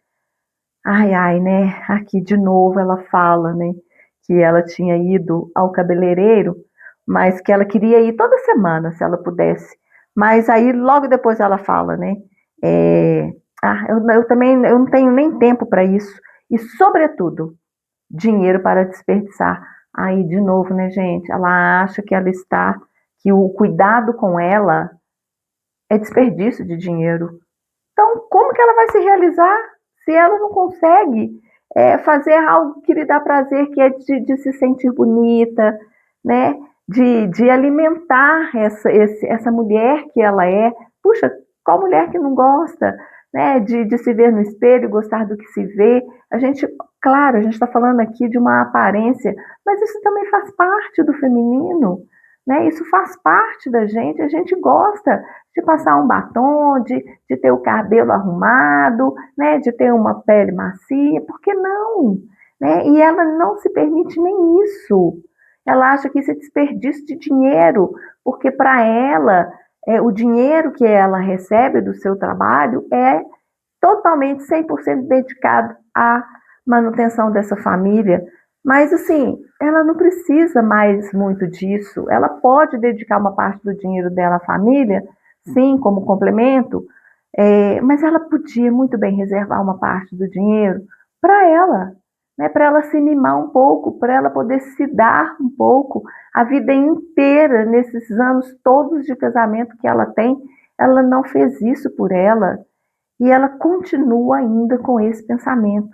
Speaker 1: né, aqui de novo ela fala, né, que ela tinha ido ao cabeleireiro, mas que ela queria ir toda semana, se ela pudesse. Mas aí logo depois ela fala, né, eu também eu não tenho nem tempo para isso. E, sobretudo, dinheiro para desperdiçar. Aí, de novo, né, gente? Ela acha que o cuidado com ela é desperdício de dinheiro. Então, como que ela vai se realizar se ela não consegue fazer algo que lhe dá prazer, que é de se sentir bonita, né? De alimentar essa mulher que ela é. Puxa, qual mulher que não gosta, né? De se ver no espelho, gostar do que se vê. Claro, a gente está falando aqui de uma aparência, mas isso também faz parte do feminino, né? Isso faz parte da gente, a gente gosta de passar um batom, de ter o cabelo arrumado, né? De ter uma pele macia, por que não? Né? E ela não se permite nem isso. Ela acha que isso é desperdício de dinheiro, porque para ela, o dinheiro que ela recebe do seu trabalho é totalmente 100% dedicado à manutenção dessa família. Mas, assim, ela não precisa mais muito disso. Ela pode dedicar uma parte do dinheiro dela à família, sim, como complemento, mas ela podia muito bem reservar uma parte do dinheiro para ela, né, para ela se mimar um pouco, para ela poder se dar um pouco. A vida inteira, nesses anos todos de casamento que ela tem, ela não fez isso por ela. E ela continua ainda com esse pensamento,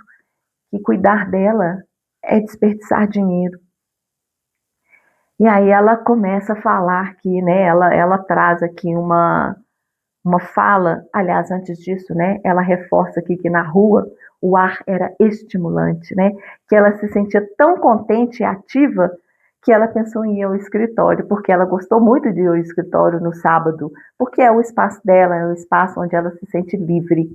Speaker 1: que cuidar dela é desperdiçar dinheiro. E aí ela começa a falar que, né, ela traz aqui uma fala, aliás, antes disso, né, ela reforça aqui que na rua o ar era estimulante, né, que ela se sentia tão contente e ativa que ela pensou em ir ao escritório, porque ela gostou muito de ir ao escritório no sábado, porque é o espaço dela, é o espaço onde ela se sente livre.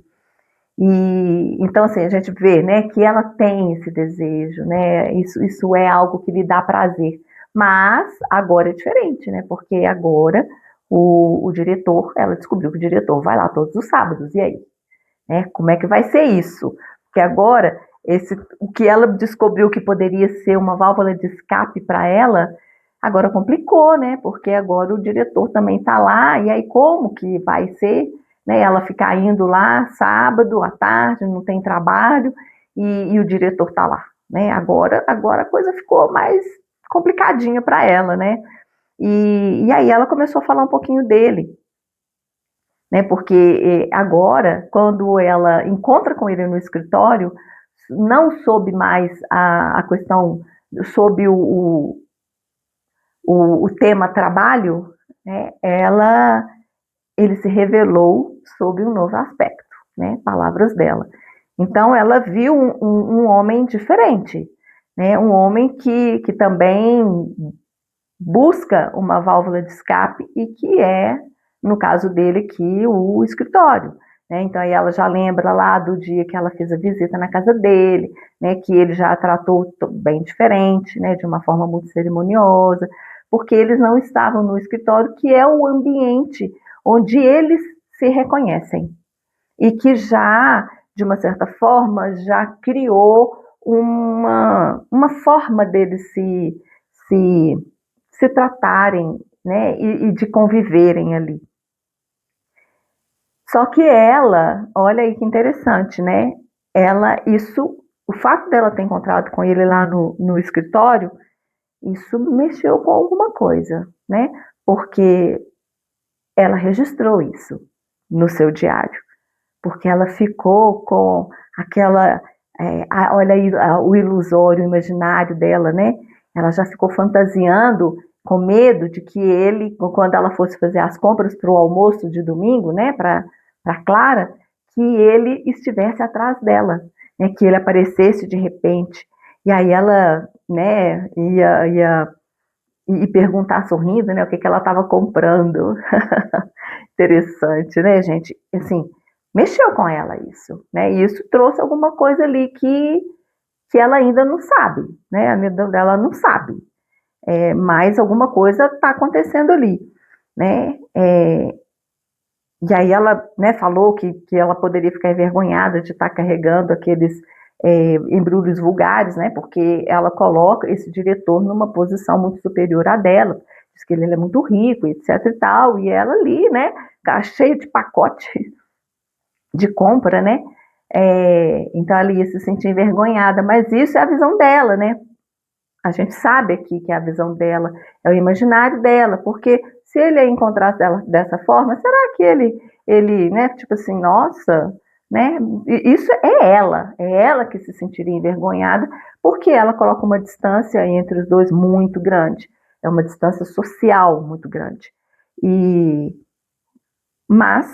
Speaker 1: E então, assim, a gente vê, né, que ela tem esse desejo, né, isso é algo que lhe dá prazer. Mas agora é diferente, né, porque agora o diretor, ela descobriu que o diretor vai lá todos os sábados, e aí? Né, como é que vai ser isso? Porque agora, o que ela descobriu que poderia ser uma válvula de escape para ela, agora complicou, né, porque agora o diretor também está lá, e aí como que vai ser? né? Ela ficar indo lá sábado à tarde, não tem trabalho, e o diretor está lá, né? Agora a coisa ficou mais complicadinha para ela, né? E aí ela começou a falar um pouquinho dele, né? Porque agora, quando ela encontra com ele no escritório, não soube mais a questão, sob o tema trabalho, né? Ele se revelou sob um novo aspecto, né? Palavras dela. Então, ela viu um homem diferente, né? Um homem que também busca uma válvula de escape e que é, no caso dele aqui, o escritório. Né? Então, aí ela já lembra lá do dia que ela fez a visita na casa dele, né? Que ele já a tratou bem diferente, né? De uma forma muito cerimoniosa, porque eles não estavam no escritório, que é o ambiente onde eles se reconhecem e que já, de uma certa forma, já criou uma forma deles se, se tratarem, né, e de conviverem ali. Só que ela, olha aí que interessante, né? O fato dela ter encontrado com ele lá no escritório, isso mexeu com alguma coisa, né? Porque ela registrou isso no seu diário, porque ela ficou com aquela, olha aí o ilusório, o imaginário dela, né? Ela já ficou fantasiando com medo de que ele, quando ela fosse fazer as compras para o almoço de domingo, né, para Clara, que ele estivesse atrás dela, né, que ele aparecesse de repente. E aí ela, né, ia e perguntar sorrindo, né, o que ela estava comprando. Interessante, né, gente? Assim, mexeu com ela isso, né? E isso trouxe alguma coisa ali que ela ainda não sabe, né? A medula dela não sabe, mas alguma coisa está acontecendo ali, né? E aí ela, né, falou que ela poderia ficar envergonhada de estar carregando aqueles embrulhos vulgares, né? Porque ela coloca esse diretor numa posição muito superior à dela, diz que ele é muito rico, etc e tal, e ela ali, né, tá cheia de pacote de compra, né? Então ela ia se sentir envergonhada, mas isso é a visão dela, né? A gente sabe aqui que a visão dela é o imaginário dela, porque se ele a encontrasse dela dessa forma, será que ele, né, tipo assim, nossa, né? Isso é ela que se sentiria envergonhada, porque ela coloca uma distância entre os dois muito grande, é uma distância social muito grande. Mas,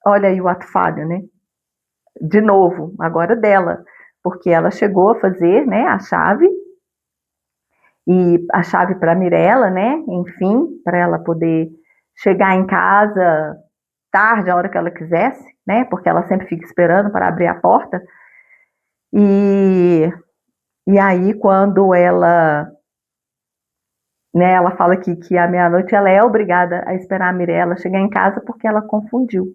Speaker 1: olha aí o ato falho, né? De novo, agora dela, porque ela chegou a fazer, né, a chave para a Mirella, né, enfim, para ela poder chegar em casa tarde, a hora que ela quisesse, né, porque ela sempre fica esperando para abrir a porta, e, e aí quando né, ela fala que à meia-noite ela é obrigada a esperar a Mirella chegar em casa porque ela confundiu.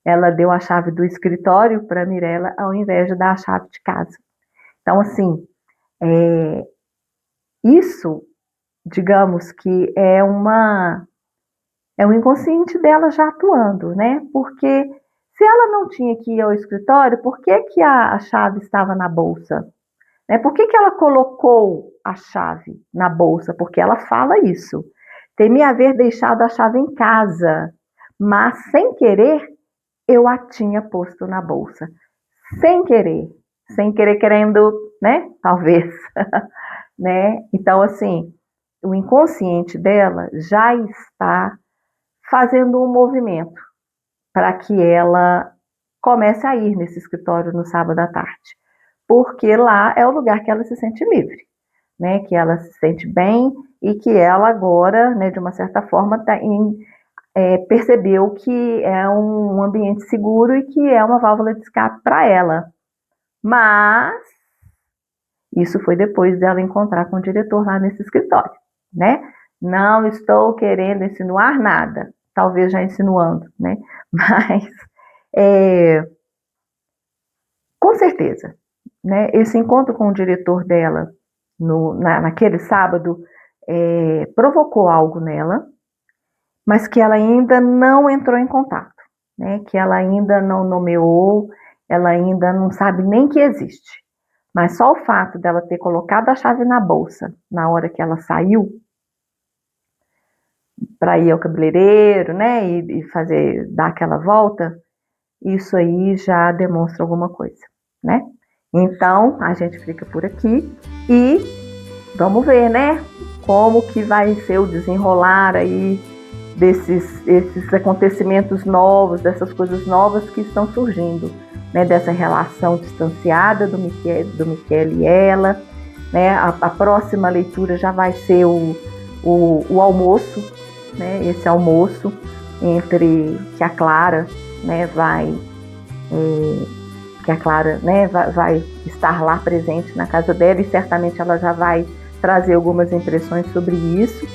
Speaker 1: Ela deu a chave do escritório para a Mirella ao invés de dar a chave de casa. Então, assim, isso, digamos que é um inconsciente dela já atuando, né? Porque se ela não tinha que ir ao escritório, por que que a chave estava na bolsa? Né? Por que que ela colocou a chave na bolsa? Porque ela fala isso. Temia haver deixado a chave em casa, mas sem querer eu a tinha posto na bolsa. Sem querer querendo, né? Talvez, né? Então, assim, o inconsciente dela já está fazendo um movimento para que ela comece a ir nesse escritório no sábado à tarde, porque lá é o lugar que ela se sente livre, né? Que ela se sente bem e que ela agora, né, de uma certa forma, percebeu que é um ambiente seguro e que é uma válvula de escape para ela. Mas isso foi depois dela encontrar com o diretor lá nesse escritório, né? Não estou querendo insinuar nada, talvez já insinuando, né? Mas, com certeza, né? Esse encontro com o diretor dela naquele sábado provocou algo nela, mas que ela ainda não entrou em contato, né, que ela ainda não nomeou, ela ainda não sabe nem que existe. Mas só o fato dela ter colocado a chave na bolsa na hora que ela saiu para ir ao cabeleireiro, né, e fazer, dar aquela volta, isso aí já demonstra alguma coisa, né? Então, a gente fica por aqui e vamos ver, né, como que vai ser o desenrolar aí esses acontecimentos novos, dessas coisas novas que estão surgindo, né, dessa relação distanciada do Michele e ela, né, a próxima leitura já vai ser o almoço, né, esse almoço entre que a Clara, né, vai estar lá presente na casa dela e certamente ela já vai trazer algumas impressões sobre isso.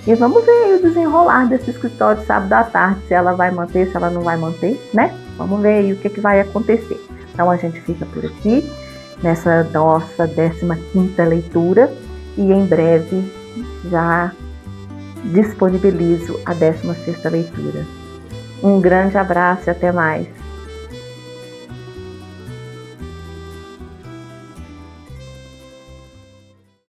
Speaker 1: E vamos ver aí o desenrolar desse escritório de sábado à tarde, se ela vai manter, se ela não vai manter, né? Vamos ver aí o que vai acontecer. Então a gente fica por aqui, nessa nossa 15ª leitura, e em breve já disponibilizo a 16ª leitura. Um grande abraço e até mais.